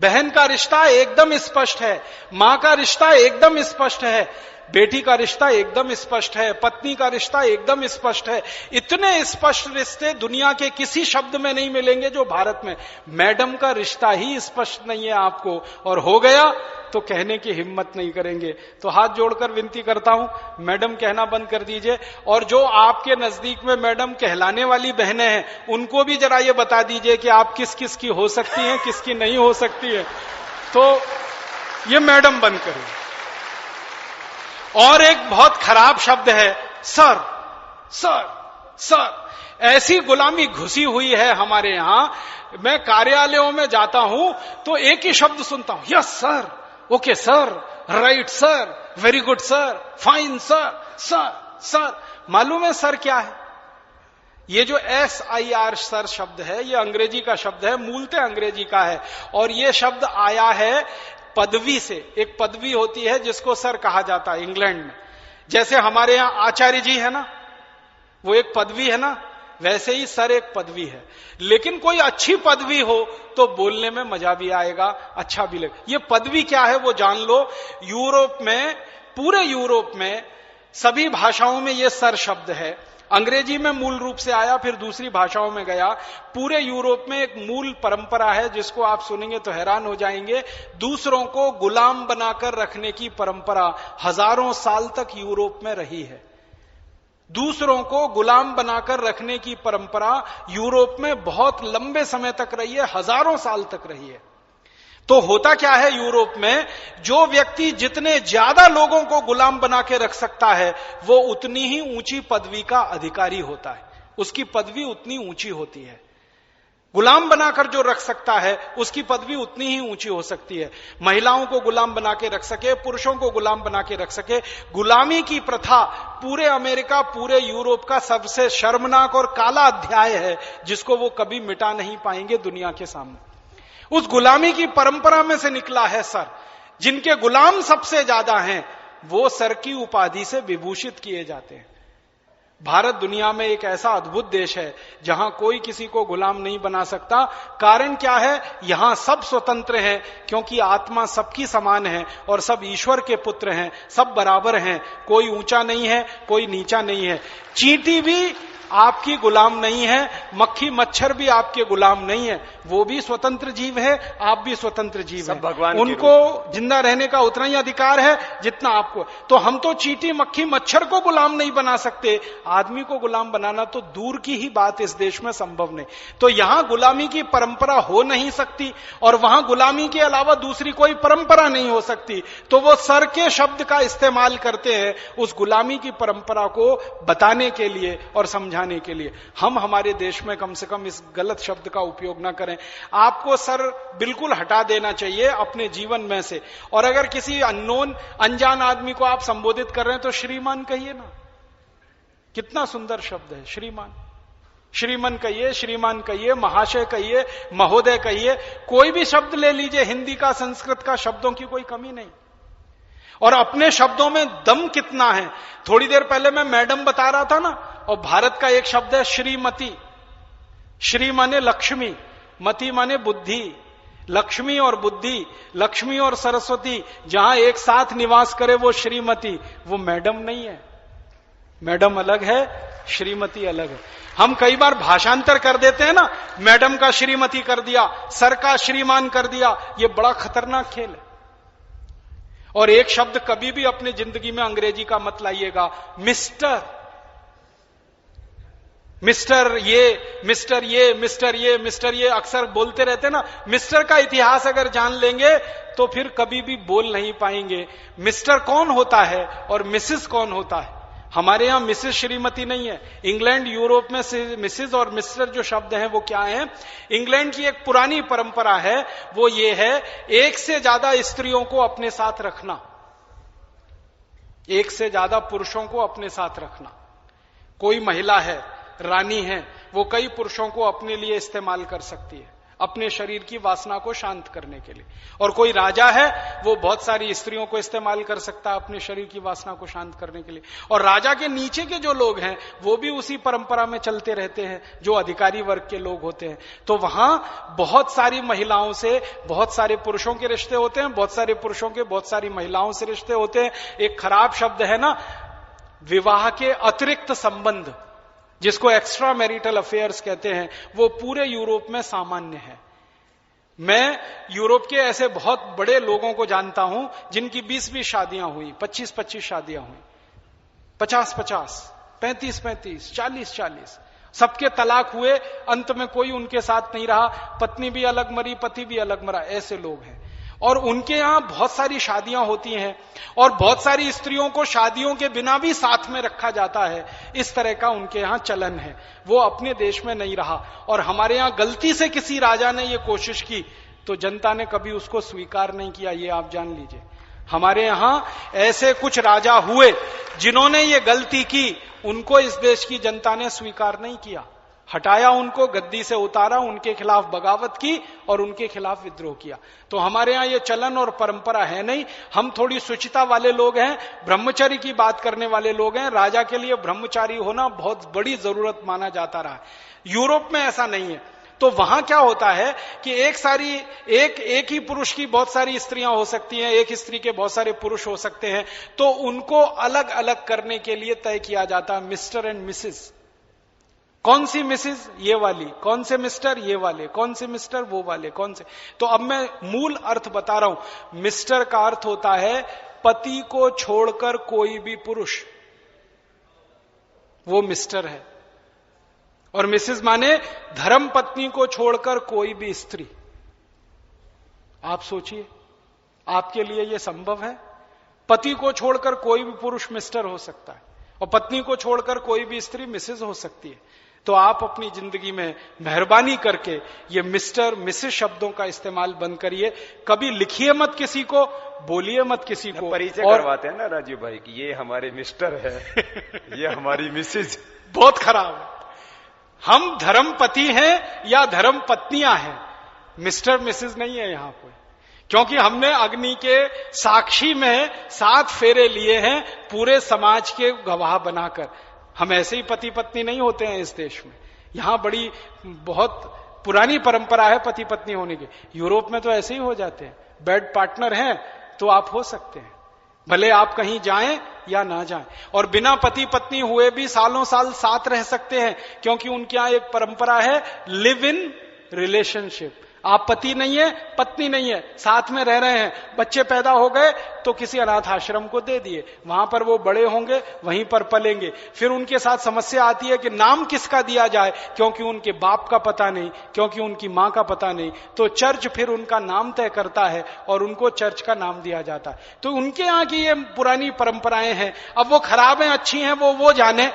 बहन का रिश्ता एकदम स्पष्ट है, मां का रिश्ता एकदम स्पष्ट है, बेटी का रिश्ता एकदम स्पष्ट है, पत्नी का रिश्ता एकदम स्पष्ट है। इतने स्पष्ट रिश्ते दुनिया के किसी शब्द में नहीं मिलेंगे जो भारत में। मैडम का रिश्ता ही स्पष्ट नहीं है आपको, और हो गया तो कहने की हिम्मत नहीं करेंगे। तो हाथ जोड़कर विनती करता हूं, मैडम कहना बंद कर दीजिए। और जो आपके नजदीक में मैडम कहलाने वाली बहनें हैं, उनको भी जरा ये बता दीजिए कि आप किस किस की हो सकती हैं, किसकी नहीं हो सकती है। तो ये मैडम बंद करें। और एक बहुत खराब शब्द है सर, सर, सर। ऐसी गुलामी घुसी हुई है हमारे यहां। मैं कार्यालयों में जाता हूं तो एक ही शब्द सुनता हूं, yes sir, okay sir, right sir, very good sir, fine sir, sir, sir. मालूम है सर क्या है? ये जो SIR सर शब्द है, ये अंग्रेजी का शब्द है, मूलतः अंग्रेजी का है। और ये शब्द आया है पदवी से। एक पदवी होती है जिसको सर कहा जाता है इंग्लैंड में। जैसे हमारे यहां आचार्य जी है ना, वो एक पदवी है ना, वैसे ही सर एक पदवी है। लेकिन कोई अच्छी पदवी हो तो बोलने में मजा भी आएगा, अच्छा भी लगे। ये पदवी क्या है वो जान लो। यूरोप में, पूरे यूरोप में सभी भाषाओं में ये सर शब्द है। अंग्रेजी में मूल रूप से आया, फिर दूसरी भाषाओं में गया। पूरे यूरोप में एक मूल परंपरा है जिसको आप सुनेंगे तो हैरान हो जाएंगे। दूसरों को गुलाम बनाकर रखने की परंपरा हजारों साल तक यूरोप में रही है। दूसरों को गुलाम बनाकर रखने की परंपरा यूरोप में बहुत लंबे समय तक रही है, हजारों साल तक रही है। तो होता क्या है यूरोप में, जो व्यक्ति जितने ज्यादा लोगों को गुलाम बना के रख सकता है वो उतनी ही ऊंची पदवी का अधिकारी होता है, उसकी पदवी उतनी ऊंची होती है। गुलाम बनाकर जो रख सकता है उसकी पदवी उतनी ही ऊंची हो सकती है। महिलाओं को गुलाम बना के रख सके, पुरुषों को गुलाम बना के रख सके। गुलामी की प्रथा पूरे अमेरिका, पूरे यूरोप का सबसे शर्मनाक और काला अध्याय है, जिसको वो कभी मिटा नहीं पाएंगे दुनिया के सामने। उस गुलामी की परंपरा में से निकला है सर। जिनके गुलाम सबसे ज्यादा हैं वो सर की उपाधि से विभूषित किए जाते हैं। भारत दुनिया में एक ऐसा अद्भुत देश है जहां कोई किसी को गुलाम नहीं बना सकता। कारण क्या है? यहां सब स्वतंत्र हैं, क्योंकि आत्मा सबकी समान है और सब ईश्वर के पुत्र हैं, सब बराबर हैं, कोई ऊंचा नहीं है, कोई नीचा नहीं है। चींटी भी आपकी गुलाम नहीं है, मक्खी मच्छर भी आपके गुलाम नहीं है, वो भी स्वतंत्र जीव है, आप भी स्वतंत्र जीव हैं। भगवान उनको जिंदा रहने का उतना ही अधिकार है जितना आपको। तो हम तो चींटी मक्खी मच्छर को गुलाम नहीं बना सकते, आदमी को गुलाम बनाना तो दूर की ही बात इस देश में संभव नहीं। तो यहां गुलामी की परंपरा हो नहीं सकती और वहां गुलामी के अलावा दूसरी कोई परंपरा नहीं हो सकती। तो वो सर के शब्द का इस्तेमाल करते हैं उस गुलामी की परंपरा को बताने के लिए और समझाने के लिए। हम हमारे देश में कम से कम इस गलत शब्द का उपयोग ना करें। आपको सर बिल्कुल हटा देना चाहिए अपने जीवन में से। और अगर किसी अननोन अनजान आदमी को आप संबोधित कर रहे हैं तो श्रीमान कहिए ना, कितना सुंदर शब्द है श्रीमान। श्रीमान कहिए, श्रीमान कहिए, महाशय कहिए, महोदय कहिए, कोई भी शब्द ले लीजिए, हिंदी का संस्कृत का, शब्दों की कोई कमी नहीं। और अपने शब्दों में दम कितना है। थोड़ी देर पहले मैं मैडम बता रहा था ना, और भारत का एक शब्द है श्रीमती। श्री माने लक्ष्मी, मति माने बुद्धि। लक्ष्मी और बुद्धि, लक्ष्मी और सरस्वती जहां एक साथ निवास करे वो श्रीमती, वो मैडम नहीं है। मैडम अलग है, श्रीमती अलग है। हम कई बार भाषांतर कर देते हैं ना, मैडम का श्रीमती कर दिया, सर का श्रीमान कर दिया, ये बड़ा खतरनाक खेल है। और एक शब्द कभी भी अपनी जिंदगी में अंग्रेजी का मत लाइएगा, मिस्टर। मिस्टर ये, मिस्टर ये, मिस्टर ये, मिस्टर ये अक्सर बोलते रहते ना। मिस्टर का इतिहास अगर जान लेंगे तो फिर कभी भी बोल नहीं पाएंगे। मिस्टर कौन होता है और मिसेस कौन होता है। हमारे यहां मिसेस श्रीमती नहीं है। इंग्लैंड यूरोप में मिसेस और मिस्टर जो शब्द हैं वो क्या है? इंग्लैंड की एक पुरानी परंपरा है, वो ये है एक से ज्यादा स्त्रियों को अपने साथ रखना, एक से ज्यादा पुरुषों को अपने साथ रखना। कोई महिला है, रानी है, वो कई पुरुषों को अपने लिए इस्तेमाल कर सकती है, अपने शरीर की वासना को शांत करने के लिए। और कोई राजा है, वो बहुत सारी स्त्रियों को इस्तेमाल कर सकता है अपने शरीर की वासना को शांत करने के लिए। और राजा के नीचे के जो लोग हैं वो भी उसी परंपरा में चलते रहते हैं, जो अधिकारी वर्ग के लोग होते हैं। तो वहां बहुत सारी महिलाओं से बहुत सारे पुरुषों के रिश्ते होते हैं, बहुत सारे पुरुषों के बहुत सारी महिलाओं से रिश्ते होते हैं। एक खराब शब्द है ना, विवाह के अतिरिक्त संबंध, जिसको एक्स्ट्रा मैरिटल अफेयर्स कहते हैं, वो पूरे यूरोप में सामान्य है। मैं यूरोप के ऐसे बहुत बड़े लोगों को जानता हूं जिनकी 20-20 शादियां हुई, 25-25 शादियां हुई, 50-50, 35-35, 40-40, सबके तलाक हुए, अंत में कोई उनके साथ नहीं रहा, पत्नी भी अलग मरी, पति भी अलग मरा, ऐसे लोग हैं। और उनके यहां बहुत सारी शादियां होती हैं और बहुत सारी स्त्रियों को शादियों के बिना भी साथ में रखा जाता है। इस तरह का उनके यहां चलन है, वो अपने देश में नहीं रहा। और हमारे यहां गलती से किसी राजा ने ये कोशिश की तो जनता ने कभी उसको स्वीकार नहीं किया, ये आप जान लीजिए। हमारे यहां ऐसे कुछ राजा हुए जिन्होंने ये गलती की, उनको इस देश की जनता ने स्वीकार नहीं किया, हटाया उनको, गद्दी से उतारा, उनके खिलाफ बगावत की और उनके खिलाफ विद्रोह किया। तो हमारे यहां ये चलन और परंपरा है नहीं। हम थोड़ी शुचिता वाले लोग हैं, ब्रह्मचर्य की बात करने वाले लोग हैं। राजा के लिए ब्रह्मचारी होना बहुत बड़ी जरूरत माना जाता रहा है। यूरोप में ऐसा नहीं है। तो वहां क्या होता है कि एक ही पुरुष की बहुत सारी स्त्रियां हो सकती हैं, एक स्त्री के बहुत सारे पुरुष हो सकते हैं। तो उनको अलग अलग करने के लिए तय किया जाता है मिस्टर एंड मिसेस। कौन सी मिसेस? ये वाली। कौन से मिस्टर? ये वाले। कौन से मिस्टर? वो वाले। कौन से? तो अब मैं मूल अर्थ बता रहा हूं। मिस्टर का अर्थ होता है पति को छोड़कर कोई भी पुरुष, वो मिस्टर है। और मिसेस माने धर्म पत्नी को छोड़कर कोई भी स्त्री। आप सोचिए, आपके लिए यह संभव है? पति को छोड़कर कोई भी पुरुष मिस्टर हो सकता है और पत्नी को छोड़कर कोई भी स्त्री मिसेज हो सकती है। तो आप अपनी जिंदगी में मेहरबानी करके ये मिस्टर मिसेस शब्दों का इस्तेमाल बंद करिए। कभी लिखिए मत किसी को, बोलिए मत किसी को। परिचय करवाते हैं ना राजीव भाई कि ये हमारे मिस्टर है, ये हमारी मिसेज। बहुत खराब है। हम धर्म पति हैं या धर्म पत्नियां हैं, मिस्टर मिसेज नहीं है यहां कोई। क्योंकि हमने अग्नि के साक्षी में 7 फेरे लिए हैं पूरे समाज के गवाह बनाकर। हम ऐसे ही पति पत्नी नहीं होते हैं इस देश में। यहां बड़ी बहुत पुरानी परंपरा है पति पत्नी होने की। यूरोप में तो ऐसे ही हो जाते हैं, बेड पार्टनर हैं तो आप हो सकते हैं, भले आप कहीं जाएं या ना जाएं। और बिना पति पत्नी हुए भी सालों साल साथ रह सकते हैं, क्योंकि उनके यहां एक परंपरा है लिव इन रिलेशनशिप। आप पति नहीं है, पत्नी नहीं है, साथ में रह रहे हैं, बच्चे पैदा हो गए तो किसी अनाथ आश्रम को दे दिए, वहां पर वो बड़े होंगे, वहीं पर पलेंगे। फिर उनके साथ समस्या आती है कि नाम किसका दिया जाए, क्योंकि उनके बाप का पता नहीं, क्योंकि उनकी मां का पता नहीं। तो चर्च फिर उनका नाम तय करता है और उनको चर्च का नाम दिया जाता है। तो उनके यहां की ये पुरानी परंपराएं हैं। अब वो खराब हैं अच्छी हैं वो जाने।